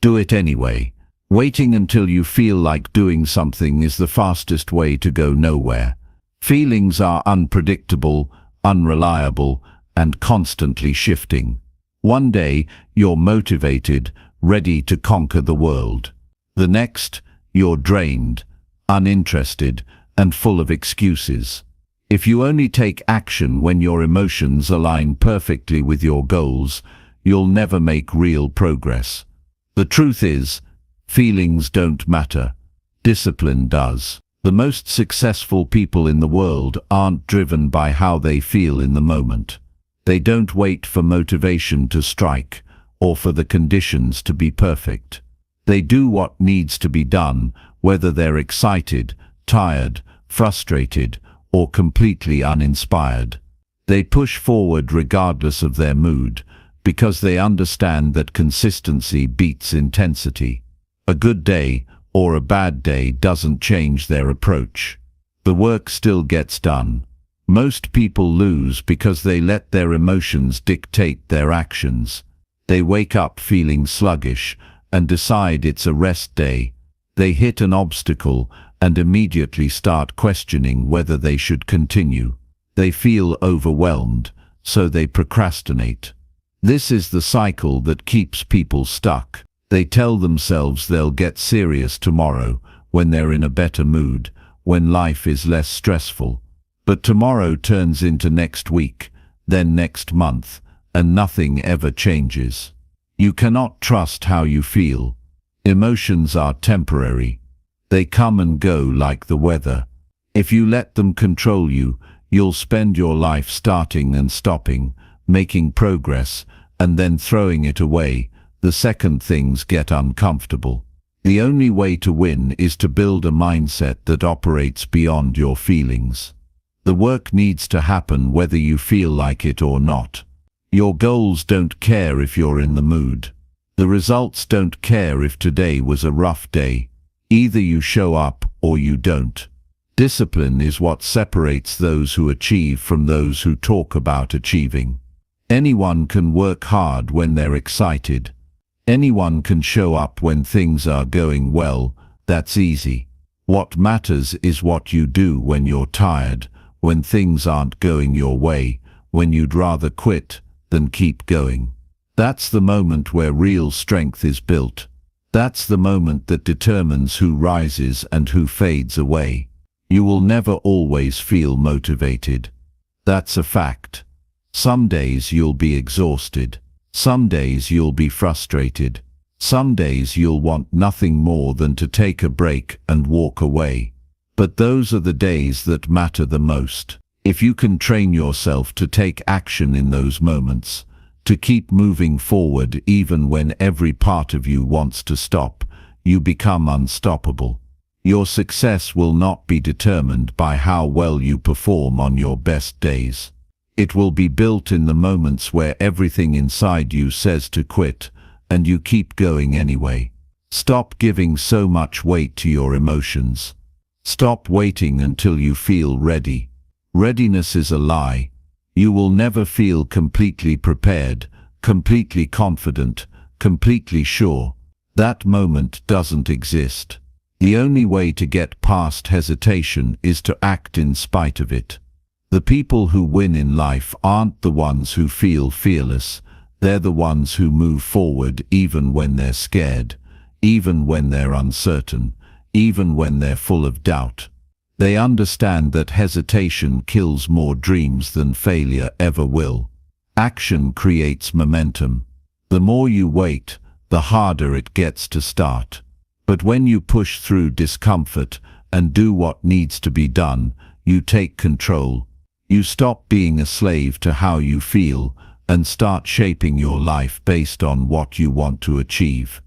Do it anyway. Waiting until you feel like doing something is the fastest way to go nowhere. Feelings are unpredictable, unreliable, and constantly shifting. One day, you're motivated, ready to conquer the world. The next, you're drained, uninterested, and full of excuses. If you only take action when your emotions align perfectly with your goals, you'll never make real progress. The truth is, feelings don't matter. Discipline does. The most successful people in the world aren't driven by how they feel in the moment. They don't wait for motivation to strike or for the conditions to be perfect. They do what needs to be done, whether they're excited, tired, frustrated, or completely uninspired. They push forward regardless of their mood, because they understand that consistency beats intensity. A good day or a bad day doesn't change their approach. The work still gets done. Most people lose because they let their emotions dictate their actions. They wake up feeling sluggish and decide it's a rest day. They hit an obstacle and immediately start questioning whether they should continue. They feel overwhelmed, so they procrastinate. This is the cycle that keeps people stuck. They tell themselves they'll get serious tomorrow, when they're in a better mood, when life is less stressful. But tomorrow turns into next week, then next month, and nothing ever changes. You cannot trust how you feel. Emotions are temporary. They come and go like the weather. If you let them control you, you'll spend your life starting and stopping, making progress, and then throwing it away the second things get uncomfortable. The only way to win is to build a mindset that operates beyond your feelings. The work needs to happen whether you feel like it or not. Your goals don't care if you're in the mood. The results don't care if today was a rough day. Either you show up or you don't. Discipline is what separates those who achieve from those who talk about achieving. Anyone can work hard when they're excited. Anyone can show up when things are going well. That's easy. What matters is what you do when you're tired, when things aren't going your way, when you'd rather quit than keep going. That's the moment where real strength is built. That's the moment that determines who rises and who fades away. You will never always feel motivated. That's a fact. Some days you'll be exhausted. Some days you'll be frustrated. Some days you'll want nothing more than to take a break and walk away. But those are the days that matter the most. If you can train yourself to take action in those moments, to keep moving forward even when every part of you wants to stop, you become unstoppable. Your success will not be determined by how well you perform on your best days. It will be built in the moments where everything inside you says to quit, and you keep going anyway. Stop giving so much weight to your emotions. Stop waiting until you feel ready. Readiness is a lie. You will never feel completely prepared, completely confident, completely sure. That moment doesn't exist. The only way to get past hesitation is to act in spite of it. The people who win in life aren't the ones who feel fearless. They're the ones who move forward even when they're scared, even when they're uncertain, even when they're full of doubt. They understand that hesitation kills more dreams than failure ever will. Action creates momentum. The more you wait, the harder it gets to start. But when you push through discomfort and do what needs to be done, you take control. You stop being a slave to how you feel and start shaping your life based on what you want to achieve.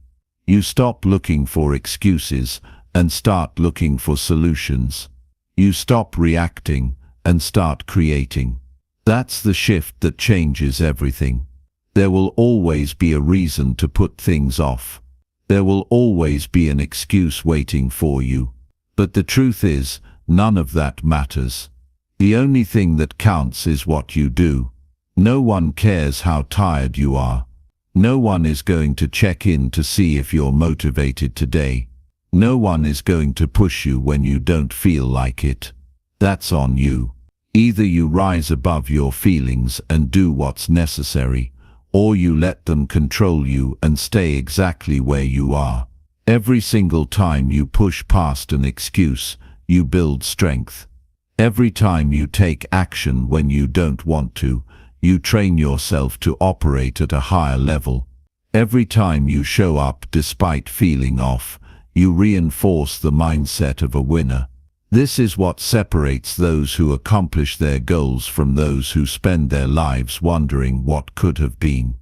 You stop looking for excuses and start looking for solutions. You stop reacting and start creating. That's the shift that changes everything. There will always be a reason to put things off. There will always be an excuse waiting for you. But the truth is, none of that matters. The only thing that counts is what you do. No one cares how tired you are. No one is going to check in to see if you're motivated today. No one is going to push you when you don't feel like it. That's on you. Either you rise above your feelings and do what's necessary, or you let them control you and stay exactly where you are. Every single time you push past an excuse, you build strength. Every time you take action when you don't want to, you train yourself to operate at a higher level. Every time you show up despite feeling off, you reinforce the mindset of a winner. This is what separates those who accomplish their goals from those who spend their lives wondering what could have been.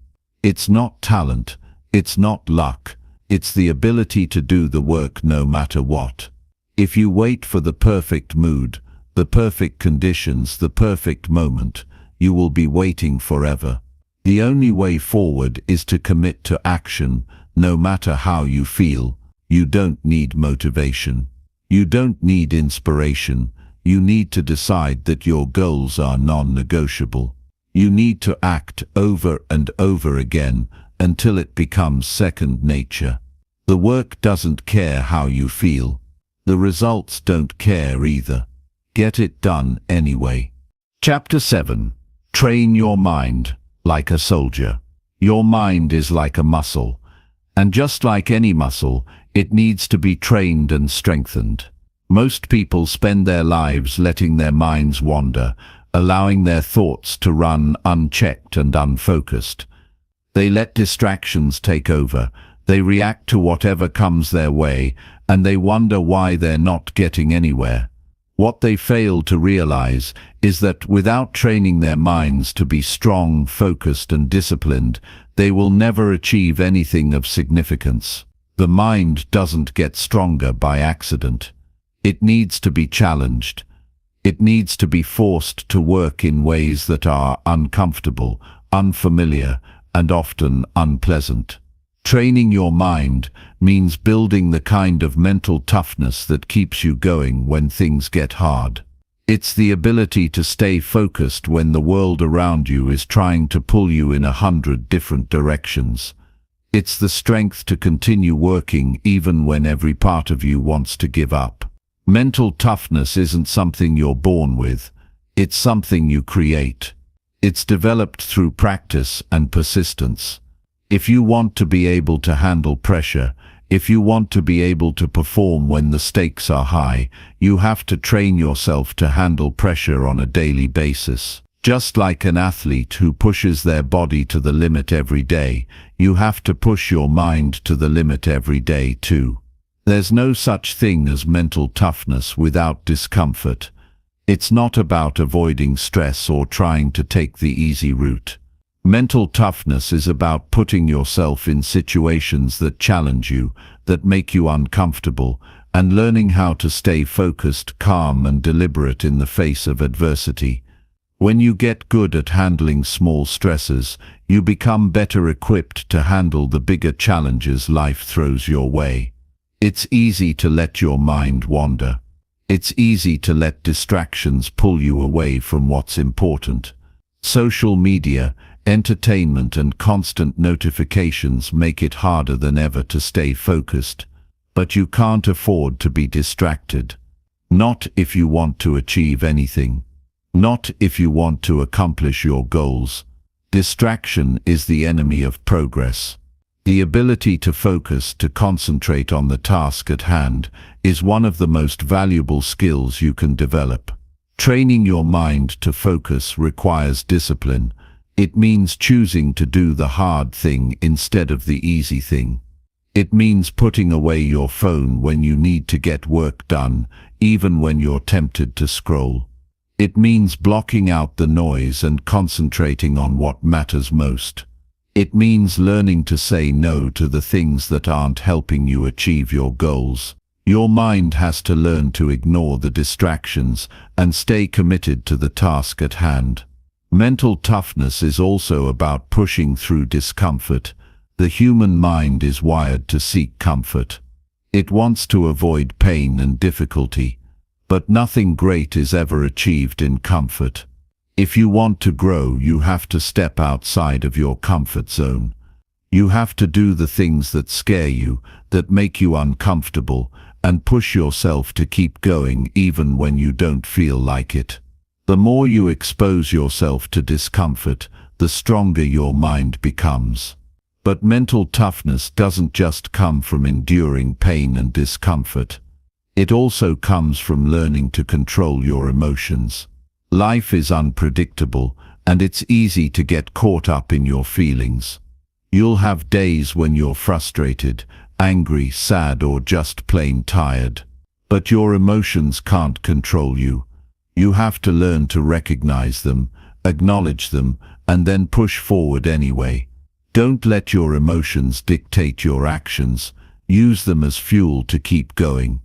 It's not talent, it's not luck, it's the ability to do the work no matter what. If you wait for the perfect mood, the perfect conditions, the perfect moment, you will be waiting forever. The only way forward is to commit to action, no matter how you feel. You don't need motivation. You don't need inspiration. You need to decide that your goals are non-negotiable. You need to act over and over again until it becomes second nature. The work doesn't care how you feel. The results don't care either. Get it done anyway. Chapter 7. Train your mind like a soldier. Your mind is like a muscle, and just like any muscle, it needs to be trained and strengthened. Most people spend their lives letting their minds wander, allowing their thoughts to run unchecked and unfocused. They let distractions take over, they react to whatever comes their way, and they wonder why they're not getting anywhere. What they fail to realize is that without training their minds to be strong, focused, and disciplined, they will never achieve anything of significance. The mind doesn't get stronger by accident. It needs to be challenged. It needs to be forced to work in ways that are uncomfortable, unfamiliar, and often unpleasant. Training your mind means building the kind of mental toughness that keeps you going when things get hard. It's the ability to stay focused when the world around you is trying to pull you in 100 different directions. It's the strength to continue working even when every part of you wants to give up. Mental toughness isn't something you're born with. It's something you create. It's developed through practice and persistence. If you want to be able to handle pressure, if you want to be able to perform when the stakes are high, you have to train yourself to handle pressure on a daily basis. Just like an athlete who pushes their body to the limit every day, you have to push your mind to the limit every day too. There's no such thing as mental toughness without discomfort. It's not about avoiding stress or trying to take the easy route. Mental toughness is about putting yourself in situations that challenge you, that make you uncomfortable, and learning how to stay focused, calm, and deliberate in the face of adversity. When you get good at handling small stresses, you become better equipped to handle the bigger challenges life throws your way. It's easy to let your mind wander. It's easy to let distractions pull you away from what's important. Social media, entertainment, and constant notifications make it harder than ever to stay focused. But you can't afford to be distracted. Not if you want to achieve anything. Not if you want to accomplish your goals. Distraction is the enemy of progress. The ability to focus, to concentrate on the task at hand, is one of the most valuable skills you can develop. Training your mind to focus requires discipline. It means choosing to do the hard thing instead of the easy thing. It means putting away your phone when you need to get work done, even when you're tempted to scroll. It means blocking out the noise and concentrating on what matters most. It means learning to say no to the things that aren't helping you achieve your goals. Your mind has to learn to ignore the distractions and stay committed to the task at hand. Mental toughness is also about pushing through discomfort. The human mind is wired to seek comfort. It wants to avoid pain and difficulty, but nothing great is ever achieved in comfort. If you want to grow, you have to step outside of your comfort zone. You have to do the things that scare you, that make you uncomfortable, and push yourself to keep going even when you don't feel like it. The more you expose yourself to discomfort, the stronger your mind becomes. But mental toughness doesn't just come from enduring pain and discomfort. It also comes from learning to control your emotions. Life is unpredictable, and it's easy to get caught up in your feelings. You'll have days when you're frustrated, angry, sad, or just plain tired. But your emotions can't control you. You have to learn to recognize them, acknowledge them, and then push forward anyway. Don't let your emotions dictate your actions. Use them as fuel to keep going.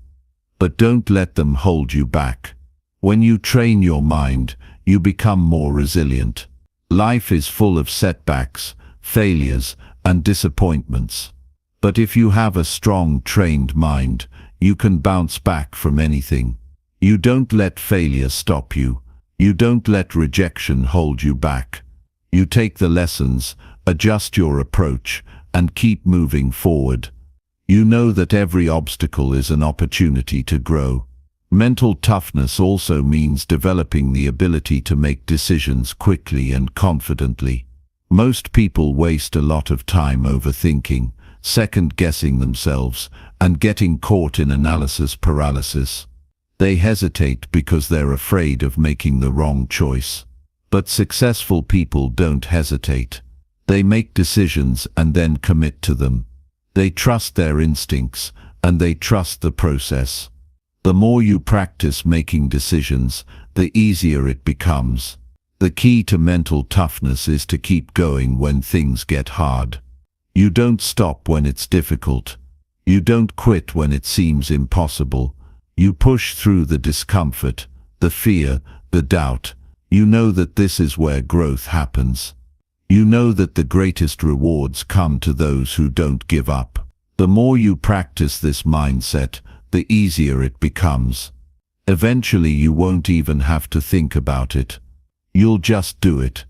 But don't let them hold you back. When you train your mind, you become more resilient. Life is full of setbacks, failures, and disappointments. But if you have a strong, trained mind, you can bounce back from anything. You don't let failure stop you. You don't let rejection hold you back. You take the lessons, adjust your approach, and keep moving forward. You know that every obstacle is an opportunity to grow. Mental toughness also means developing the ability to make decisions quickly and confidently. Most people waste a lot of time overthinking, second-guessing themselves, and getting caught in analysis paralysis. They hesitate because they're afraid of making the wrong choice. But successful people don't hesitate. They make decisions and then commit to them. They trust their instincts and they trust the process. The more you practice making decisions, the easier it becomes. The key to mental toughness is to keep going when things get hard. You don't stop when it's difficult. You don't quit when it seems impossible. You push through the discomfort, the fear, the doubt. You know that this is where growth happens. You know that the greatest rewards come to those who don't give up. The more you practice this mindset, the easier it becomes. Eventually you won't even have to think about it. You'll just do it.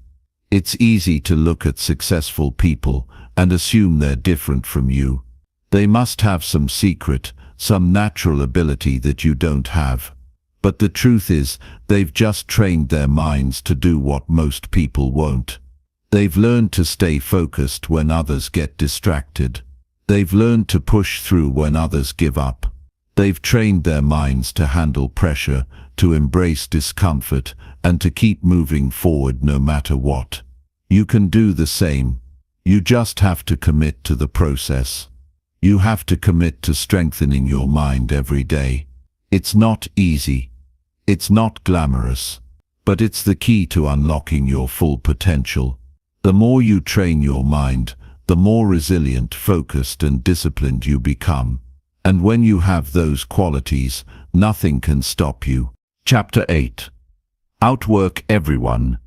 It's easy to look at successful people and assume they're different from you. They must have some secret, some natural ability that you don't have. But the truth is, they've just trained their minds to do what most people won't. They've learned to stay focused when others get distracted. They've learned to push through when others give up. They've trained their minds to handle pressure, to embrace discomfort, and to keep moving forward no matter what. You can do the same. You just have to commit to the process. You have to commit to strengthening your mind every day. It's not easy. It's not glamorous. But it's the key to unlocking your full potential. The more you train your mind, the more resilient, focused, and disciplined you become. And when you have those qualities, nothing can stop you. Chapter 8. Outwork everyone.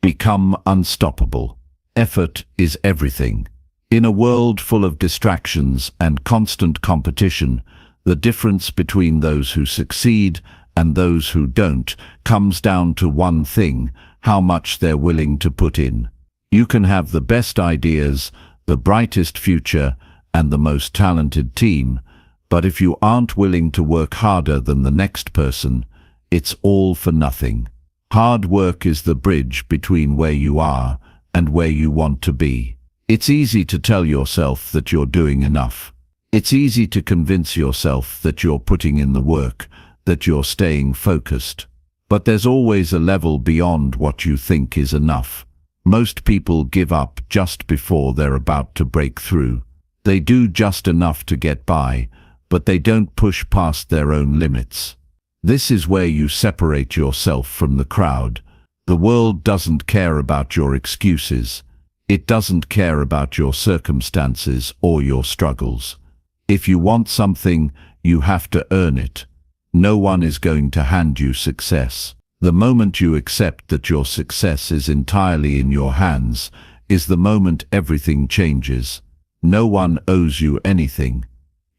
Become unstoppable. Effort is everything. In a world full of distractions and constant competition, the difference between those who succeed and those who don't comes down to one thing: how much they're willing to put in. You can have the best ideas, the brightest future, and the most talented team, but if you aren't willing to work harder than the next person, it's all for nothing. Hard work is the bridge between where you are and where you want to be. It's easy to tell yourself that you're doing enough. It's easy to convince yourself that you're putting in the work, that you're staying focused. But there's always a level beyond what you think is enough. Most people give up just before they're about to break through. They do just enough to get by, but they don't push past their own limits. This is where you separate yourself from the crowd. The world doesn't care about your excuses. It doesn't care about your circumstances or your struggles. If you want something, you have to earn it. No one is going to hand you success. The moment you accept that your success is entirely in your hands is the moment everything changes. No one owes you anything.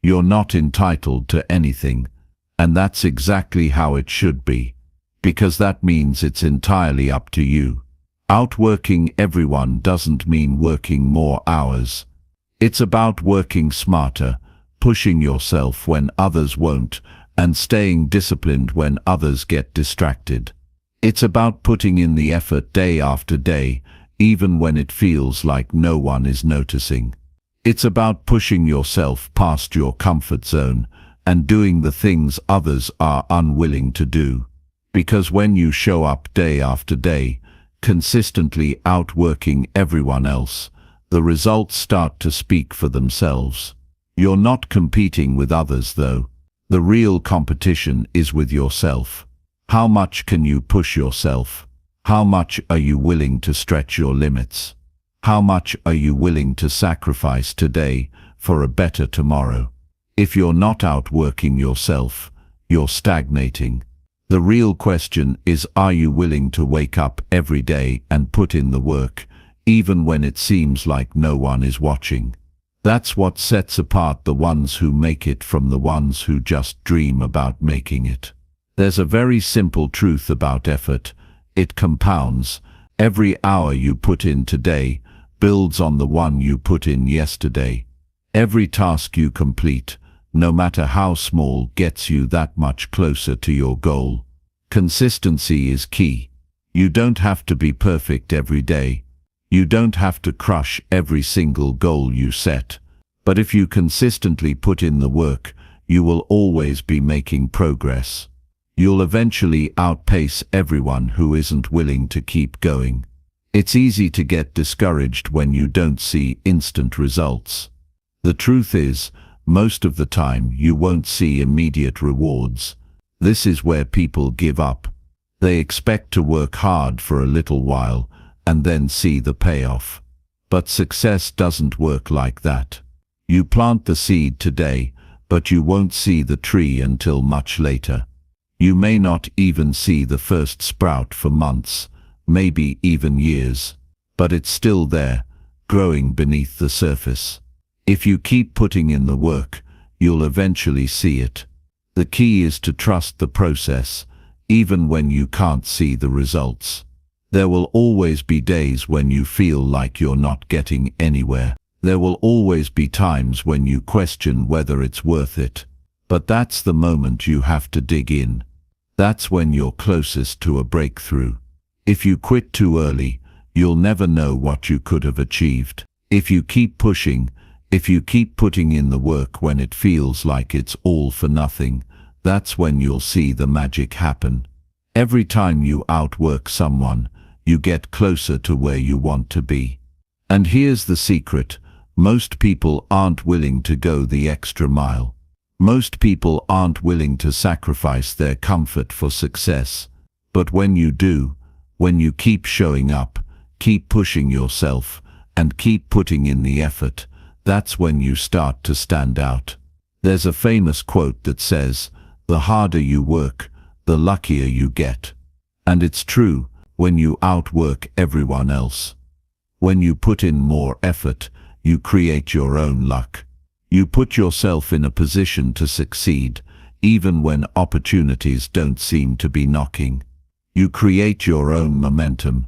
You're not entitled to anything. And that's exactly how it should be, because that means it's entirely up to you. Outworking everyone doesn't mean working more hours. It's about working smarter, pushing yourself when others won't, and staying disciplined when others get distracted. It's about putting in the effort day after day, even when it feels like no one is noticing. It's about pushing yourself past your comfort zone and doing the things others are unwilling to do. Because when you show up day after day, consistently outworking everyone else, the results start to speak for themselves. You're not competing with others though. The real competition is with yourself. How much can you push yourself? How much are you willing to stretch your limits? How much are you willing to sacrifice today for a better tomorrow? If you're not outworking yourself, you're stagnating. The real question is, are you willing to wake up every day and put in the work, even when it seems like no one is watching? That's what sets apart the ones who make it from the ones who just dream about making it. There's a very simple truth about effort. It compounds. Every hour you put in today builds on the one you put in yesterday. Every task you complete, no matter how small, gets you that much closer to your goal. Consistency is key. You don't have to be perfect every day. You don't have to crush every single goal you set. But if you consistently put in the work, you will always be making progress. You'll eventually outpace everyone who isn't willing to keep going. It's easy to get discouraged when you don't see instant results. The truth is, most of the time you won't see immediate rewards. This is where people give up. They expect to work hard for a little while and then see the payoff. But success doesn't work like that. You plant the seed today, but you won't see the tree until much later. You may not even see the first sprout for months, maybe even years, but it's still there, growing beneath the surface. If you keep putting in the work, you'll eventually see it. The key is to trust the process, even when you can't see the results. There will always be days when you feel like you're not getting anywhere. There will always be times when you question whether it's worth it. But that's the moment you have to dig in. That's when you're closest to a breakthrough. If you quit too early, you'll never know what you could have achieved. If you keep pushing, if you keep putting in the work when it feels like it's all for nothing, that's when you'll see the magic happen. Every time you outwork someone, you get closer to where you want to be. And here's the secret: most people aren't willing to go the extra mile. Most people aren't willing to sacrifice their comfort for success. But when you do, when you keep showing up, keep pushing yourself, and keep putting in the effort, that's when you start to stand out. There's a famous quote that says, "The harder you work, the luckier you get." And it's true when you outwork everyone else. When you put in more effort, you create your own luck. You put yourself in a position to succeed, even when opportunities don't seem to be knocking. You create your own momentum.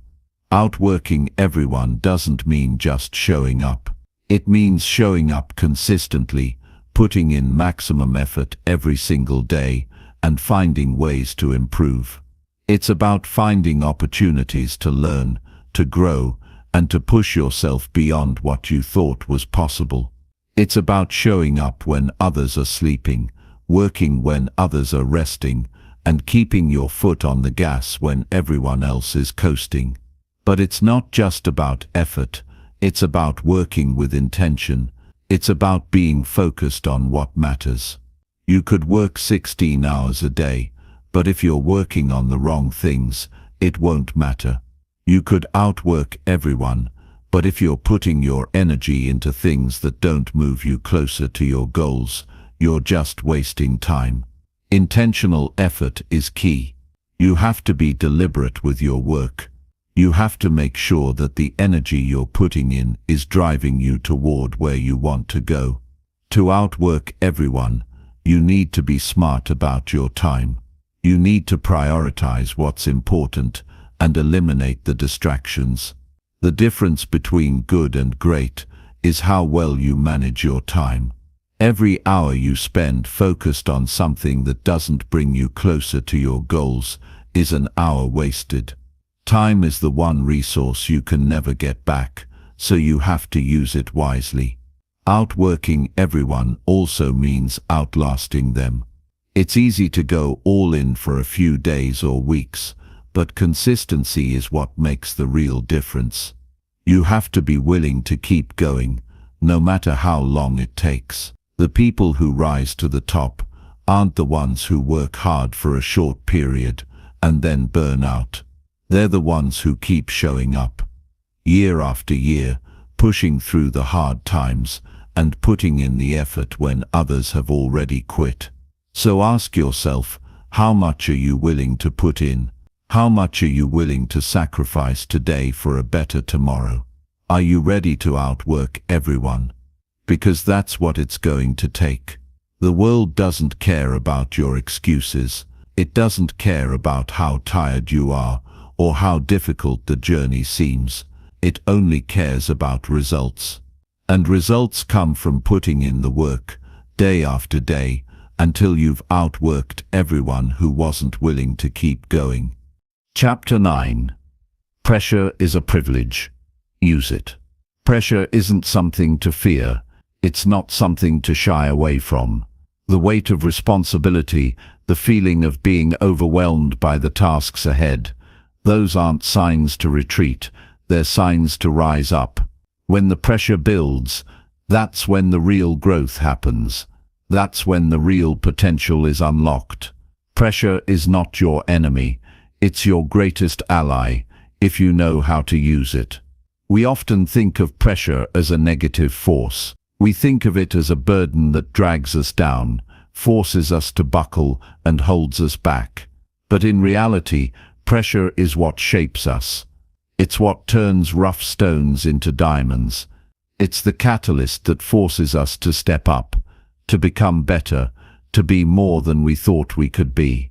Outworking everyone doesn't mean just showing up. It means showing up consistently, putting in maximum effort every single day, and finding ways to improve. It's about finding opportunities to learn, to grow, and to push yourself beyond what you thought was possible. It's about showing up when others are sleeping, working when others are resting, and keeping your foot on the gas when everyone else is coasting. But it's not just about effort, it's about working with intention. It's about being focused on what matters. You could work 16 hours a day, but if you're working on the wrong things, it won't matter. You could outwork everyone, but if you're putting your energy into things that don't move you closer to your goals, you're just wasting time. Intentional effort is key. You have to be deliberate with your work. You have to make sure that the energy you're putting in is driving you toward where you want to go. To outwork everyone, you need to be smart about your time. You need to prioritize what's important and eliminate the distractions. The difference between good and great is how well you manage your time. Every hour you spend focused on something that doesn't bring you closer to your goals is an hour wasted. Time is the one resource you can never get back, so you have to use it wisely. Outworking everyone also means outlasting them. It's easy to go all in for a few days or weeks, but consistency is what makes the real difference. You have to be willing to keep going, no matter how long it takes. The people who rise to the top aren't the ones who work hard for a short period and then burn out. They're the ones who keep showing up, year after year, pushing through the hard times and putting in the effort when others have already quit. So ask yourself, how much are you willing to put in? How much are you willing to sacrifice today for a better tomorrow? Are you ready to outwork everyone? Because that's what it's going to take. The world doesn't care about your excuses. It doesn't care about how tired you are or how difficult the journey seems. It only cares about results. And results come from putting in the work, day after day, until you've outworked everyone who wasn't willing to keep going. Chapter 9. Pressure is a privilege. Use it. Pressure isn't something to fear. It's not something to shy away from. The weight of responsibility, the feeling of being overwhelmed by the tasks ahead. Those aren't signs to retreat, they're signs to rise up. When the pressure builds, that's when the real growth happens. That's when the real potential is unlocked. Pressure is not your enemy, it's your greatest ally, if you know how to use it. We often think of pressure as a negative force. We think of it as a burden that drags us down, forces us to buckle, and holds us back. But in reality, pressure is what shapes us. It's what turns rough stones into diamonds. It's the catalyst that forces us to step up, to become better, to be more than we thought we could be.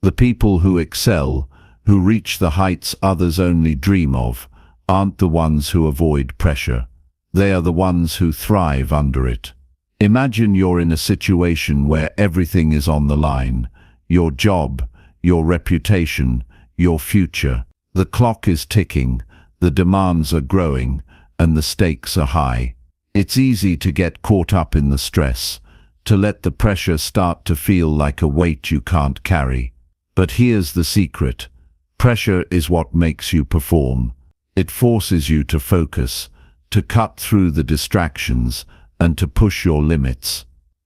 The people who excel, who reach the heights others only dream of, aren't the ones who avoid pressure. They are the ones who thrive under it. Imagine you're in a situation where everything is on the line. Your job, your reputation, your future. The clock is ticking, the demands are growing, and the stakes are high. It's easy to get caught up in the stress, to let the pressure start to feel like a weight you can't carry. But here's the secret. Pressure is what makes you perform. It forces you to focus, to cut through the distractions, and to push your limits.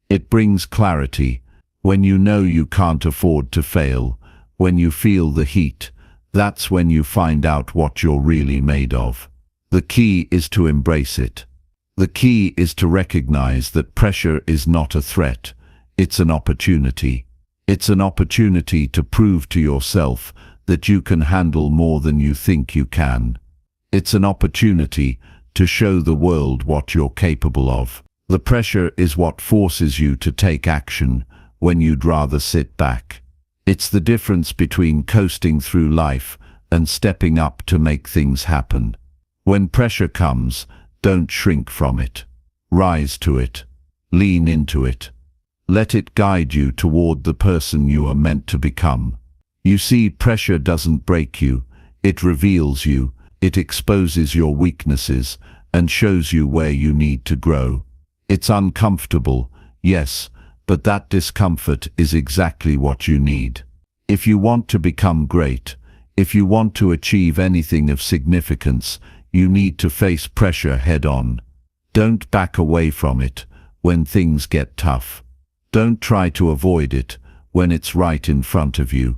It brings clarity. When you know you can't afford to fail, when you feel the heat, that's when you find out what you're really made of. The key is to embrace it. The key is to recognize that pressure is not a threat, it's an opportunity. It's an opportunity to prove to yourself that you can handle more than you think you can. It's an opportunity to show the world what you're capable of. The pressure is what forces you to take action when you'd rather sit back. It's the difference between coasting through life and stepping up to make things happen. When pressure comes, don't shrink from it. Rise to it. Lean into it. Let it guide you toward the person you are meant to become. You see, pressure doesn't break you, it reveals you, it exposes your weaknesses, and shows you where you need to grow. It's uncomfortable, yes, but that discomfort is exactly what you need. If you want to become great, if you want to achieve anything of significance, you need to face pressure head-on. Don't back away from it when things get tough. Don't try to avoid it when it's right in front of you.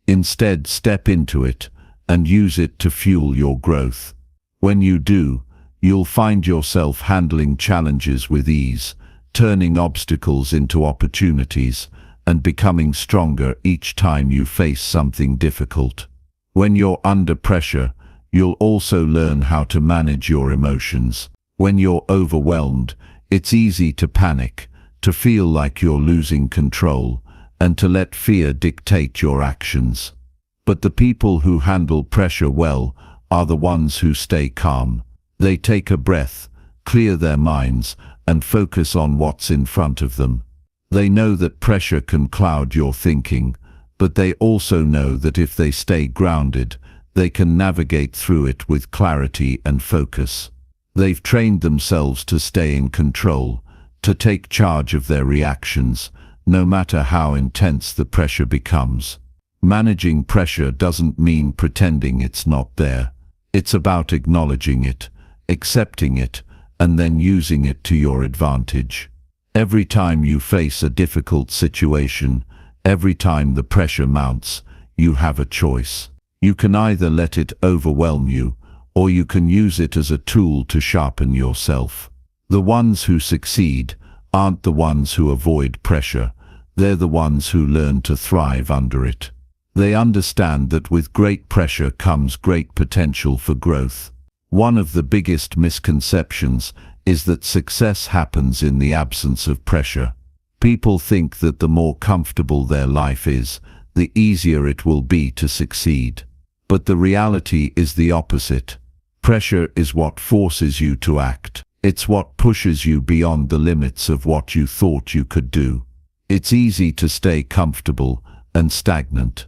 Instead, step into it and use it to fuel your growth. When you do, you'll find yourself handling challenges with ease, turning obstacles into opportunities, and becoming stronger each time you face something difficult. When you're under pressure, you'll also learn how to manage your emotions. When you're overwhelmed, it's easy to panic, to feel like you're losing control, and to let fear dictate your actions. But the people who handle pressure well are the ones who stay calm. They take a breath, clear their minds, and focus on what's in front of them. They know that pressure can cloud your thinking, but they also know that if they stay grounded, they can navigate through it with clarity and focus. They've trained themselves to stay in control, to take charge of their reactions, no matter how intense the pressure becomes. Managing pressure doesn't mean pretending it's not there. It's about acknowledging it, accepting it, and then using it to your advantage. Every time you face a difficult situation, every time the pressure mounts, you have a choice. You can either let it overwhelm you, or you can use it as a tool to sharpen yourself. The ones who succeed aren't the ones who avoid pressure, they're the ones who learn to thrive under it. They understand that with great pressure comes great potential for growth. One of the biggest misconceptions is that success happens in the absence of pressure. People think that the more comfortable their life is, the easier it will be to succeed. But the reality is the opposite. Pressure is what forces you to act. It's what pushes you beyond the limits of what you thought you could do. It's easy to stay comfortable and stagnant.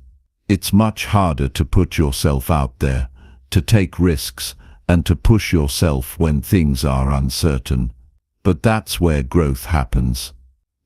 It's much harder to put yourself out there, to take risks, and to push yourself when things are uncertain. But that's where growth happens.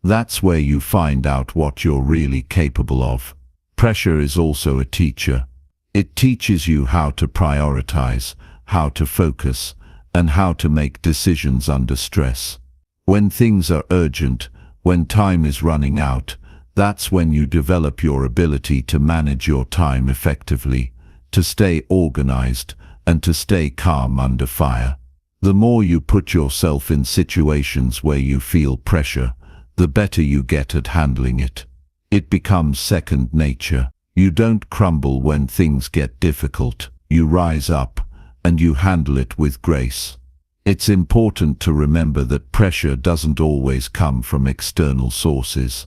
That's where you find out what you're really capable of. Pressure is also a teacher. It teaches you how to prioritize, how to focus, and how to make decisions under stress. When things are urgent, when time is running out, that's when you develop your ability to manage your time effectively, to stay organized, and to stay calm under fire. The more you put yourself in situations where you feel pressure, the better you get at handling it. It becomes second nature. You don't crumble when things get difficult. You rise up, and you handle it with grace. It's important to remember that pressure doesn't always come from external sources.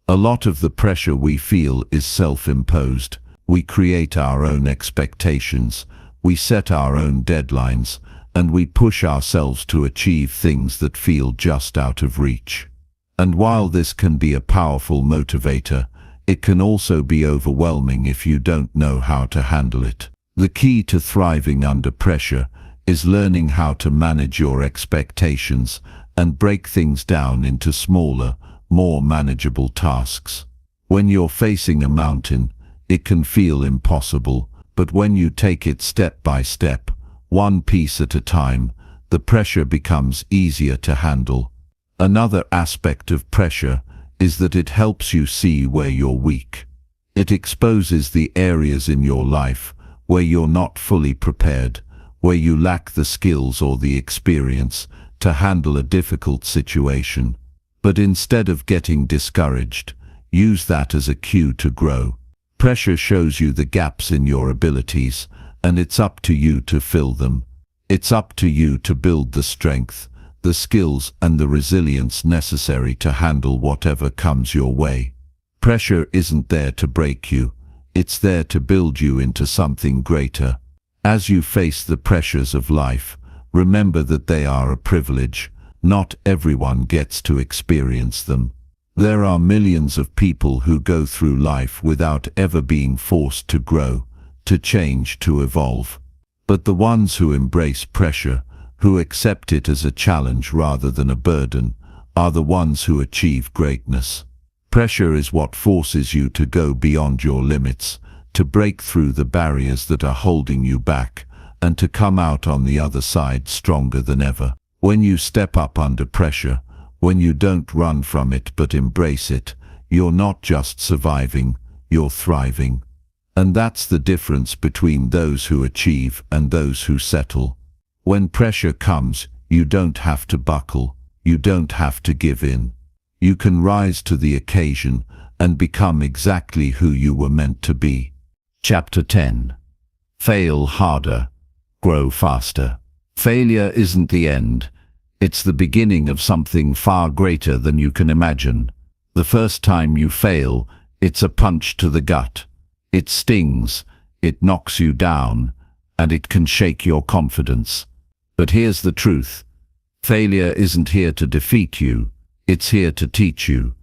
A lot of the pressure we feel is self-imposed. We create our own expectations, we set our own deadlines, and we push ourselves to achieve things that feel just out of reach. And while this can be a powerful motivator, it can also be overwhelming if you don't know how to handle it. The key to thriving under pressure is learning how to manage your expectations and break things down into smaller, more manageable tasks. When you're facing a mountain, it can feel impossible, but when you take it step by step, one piece at a time, the pressure becomes easier to handle. Another aspect of pressure is that it helps you see where you're weak. It exposes the areas in your life where you're not fully prepared, where you lack the skills or the experience to handle a difficult situation. But instead of getting discouraged, use that as a cue to grow. Pressure shows you the gaps in your abilities, and it's up to you to fill them. It's up to you to build the strength, the skills and the resilience necessary to handle whatever comes your way. Pressure isn't there to break you, it's there to build you into something greater. As you face the pressures of life, remember that they are a privilege. Not everyone gets to experience them. There are millions of people who go through life without ever being forced to grow, to change, to evolve. But the ones who embrace pressure, who accept it as a challenge rather than a burden, are the ones who achieve greatness. Pressure is what forces you to go beyond your limits, to break through the barriers that are holding you back, and to come out on the other side stronger than ever. When you step up under pressure, when you don't run from it but embrace it, you're not just surviving, you're thriving. And that's the difference between those who achieve and those who settle. When pressure comes, you don't have to buckle, you don't have to give in. You can rise to the occasion and become exactly who you were meant to be. Chapter 10. Fail harder, grow faster. Failure isn't the end. It's the beginning of something far greater than you can imagine. The first time you fail, it's a punch to the gut. It stings, it knocks you down, and it can shake your confidence. But here's the truth. Failure isn't here to defeat you. It's here to teach you.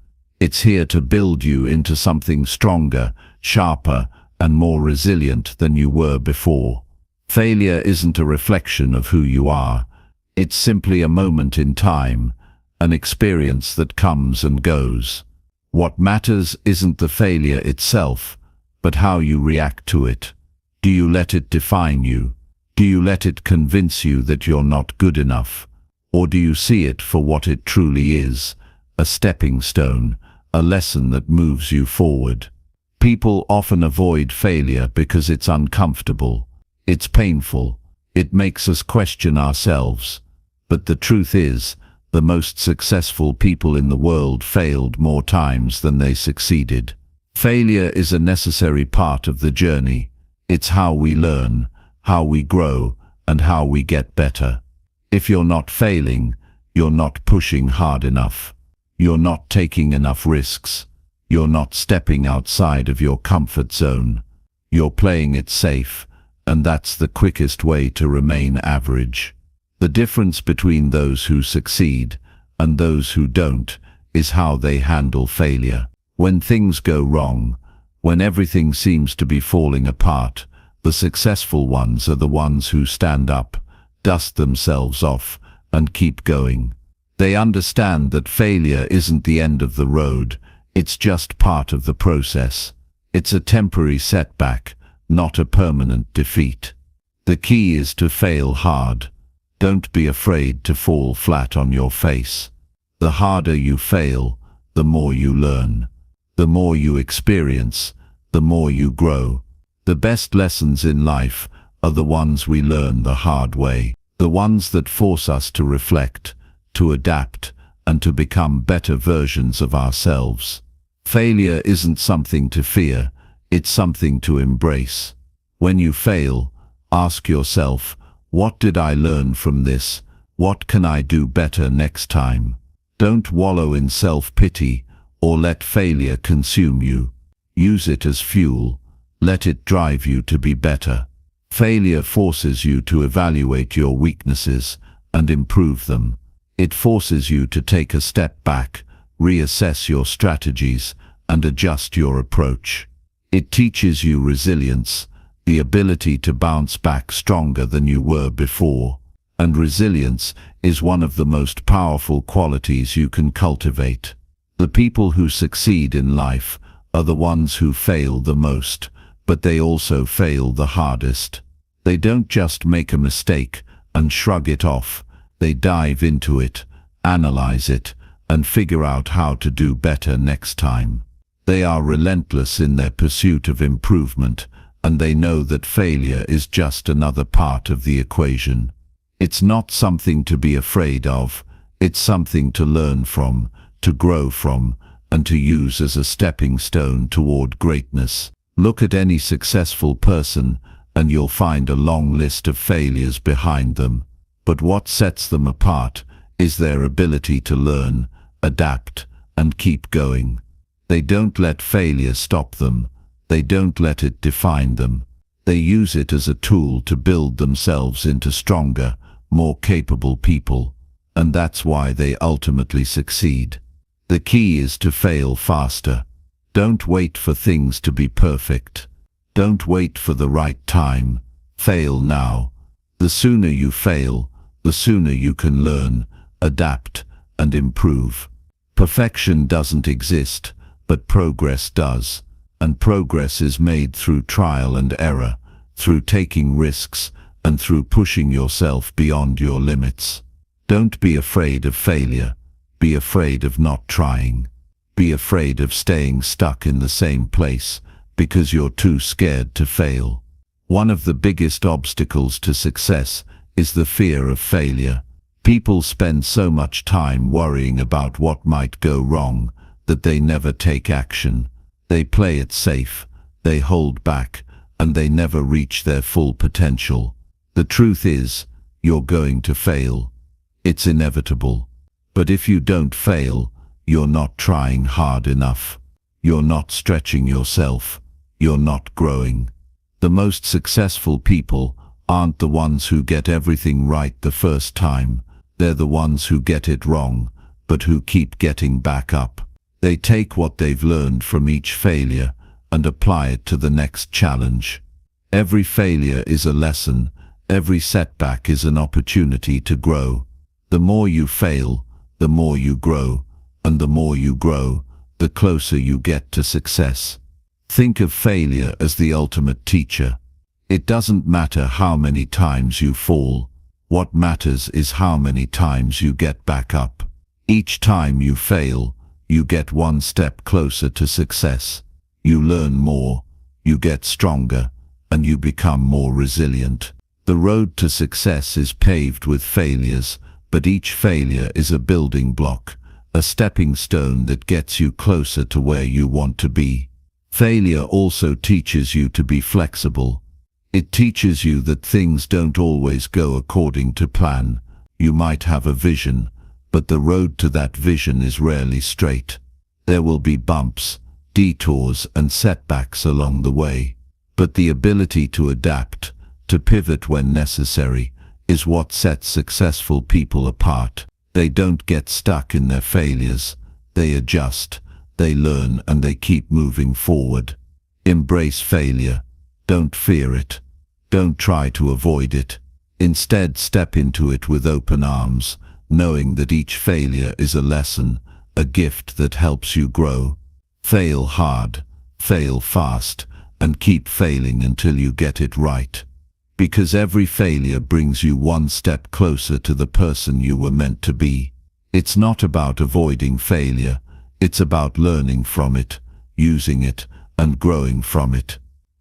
It's here to build you into something stronger, sharper, and more resilient than you were before. Failure isn't a reflection of who you are. It's simply a moment in time, an experience that comes and goes. What matters isn't the failure itself, but how you react to it. Do you let it define you? Do you let it convince you that you're not good enough? Or do you see it for what it truly is, a stepping stone, a lesson that moves you forward? People often avoid failure because it's uncomfortable. It's painful. It makes us question ourselves. But the truth is, the most successful people in the world failed more times than they succeeded. Failure is a necessary part of the journey. It's how we learn, how we grow, and how we get better. If you're not failing, you're not pushing hard enough. You're not taking enough risks. You're not stepping outside of your comfort zone. You're playing it safe, and that's the quickest way to remain average. The difference between those who succeed and those who don't is how they handle failure. When things go wrong, when everything seems to be falling apart, the successful ones are the ones who stand up, dust themselves off, and keep going. They understand that failure isn't the end of the road, it's just part of the process. It's a temporary setback, not a permanent defeat. The key is to fail hard. Don't be afraid to fall flat on your face. The harder you fail, the more you learn. The more you experience, the more you grow. The best lessons in life are the ones we learn the hard way, the ones that force us to reflect, to adapt, and to become better versions of ourselves. Failure isn't something to fear, it's something to embrace. When you fail, ask yourself, what did I learn from this? What can I do better next time? Don't wallow in self-pity or let failure consume you. Use it as fuel. Let it drive you to be better. Failure forces you to evaluate your weaknesses and improve them. It forces you to take a step back, reassess your strategies, and adjust your approach. It teaches you resilience, the ability to bounce back stronger than you were before. And resilience is one of the most powerful qualities you can cultivate. The people who succeed in life are the ones who fail the most, but they also fail the hardest. They don't just make a mistake and shrug it off. They dive into it, analyze it, and figure out how to do better next time. They are relentless in their pursuit of improvement, and they know that failure is just another part of the equation. It's not something to be afraid of, it's something to learn from, to grow from, and to use as a stepping stone toward greatness. Look at any successful person, and you'll find a long list of failures behind them. But what sets them apart is their ability to learn, adapt, and keep going. They don't let failure stop them. They don't let it define them. They use it as a tool to build themselves into stronger, more capable people. And that's why they ultimately succeed. The key is to fail faster. Don't wait for things to be perfect. Don't wait for the right time. Fail now. The sooner you fail, the sooner you can learn, adapt, and improve. Perfection doesn't exist, but progress does. And progress is made through trial and error, through taking risks, and through pushing yourself beyond your limits. Don't be afraid of failure. Be afraid of not trying. Be afraid of staying stuck in the same place because you're too scared to fail. One of the biggest obstacles to success is the fear of failure. People spend so much time worrying about what might go wrong that they never take action. They play it safe, they hold back, and they never reach their full potential. The truth is, you're going to fail. It's inevitable. But if you don't fail, you're not trying hard enough. You're not stretching yourself. You're not growing. The most successful people aren't the ones who get everything right the first time. They're the ones who get it wrong, but who keep getting back up. They take what they've learned from each failure and apply it to the next challenge. Every failure is a lesson. Every setback is an opportunity to grow. The more you fail, the more you grow, and the more you grow, the closer you get to success. Think of failure as the ultimate teacher. It doesn't matter how many times you fall. What matters is how many times you get back up. Each time you fail, you get one step closer to success. You learn more, you get stronger, and you become more resilient. The road to success is paved with failures, but each failure is a building block, a stepping stone that gets you closer to where you want to be. Failure also teaches you to be flexible. It teaches you that things don't always go according to plan. You might have a vision, but the road to that vision is rarely straight. There will be bumps, detours, and setbacks along the way. But the ability to adapt, to pivot when necessary, is what sets successful people apart. They don't get stuck in their failures. They adjust, they learn, and they keep moving forward. Embrace failure. Don't fear it. Don't try to avoid it. Instead, step into it with open arms knowing that each failure is a lesson, a gift that helps you grow. Fail hard, fail fast, and keep failing until you get it right. Because every failure brings you one step closer to the person you were meant to be. It's not about avoiding failure, it's about learning from it, using it, and growing from it.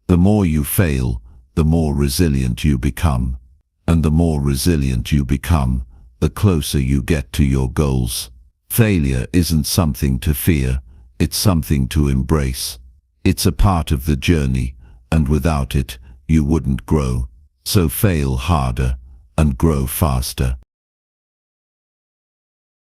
The more you fail, the more resilient you become. And the more resilient you become, the closer you get to your goals. Failure isn't something to fear, it's something to embrace. It's a part of the journey, and without it, you wouldn't grow. So fail harder, and grow faster.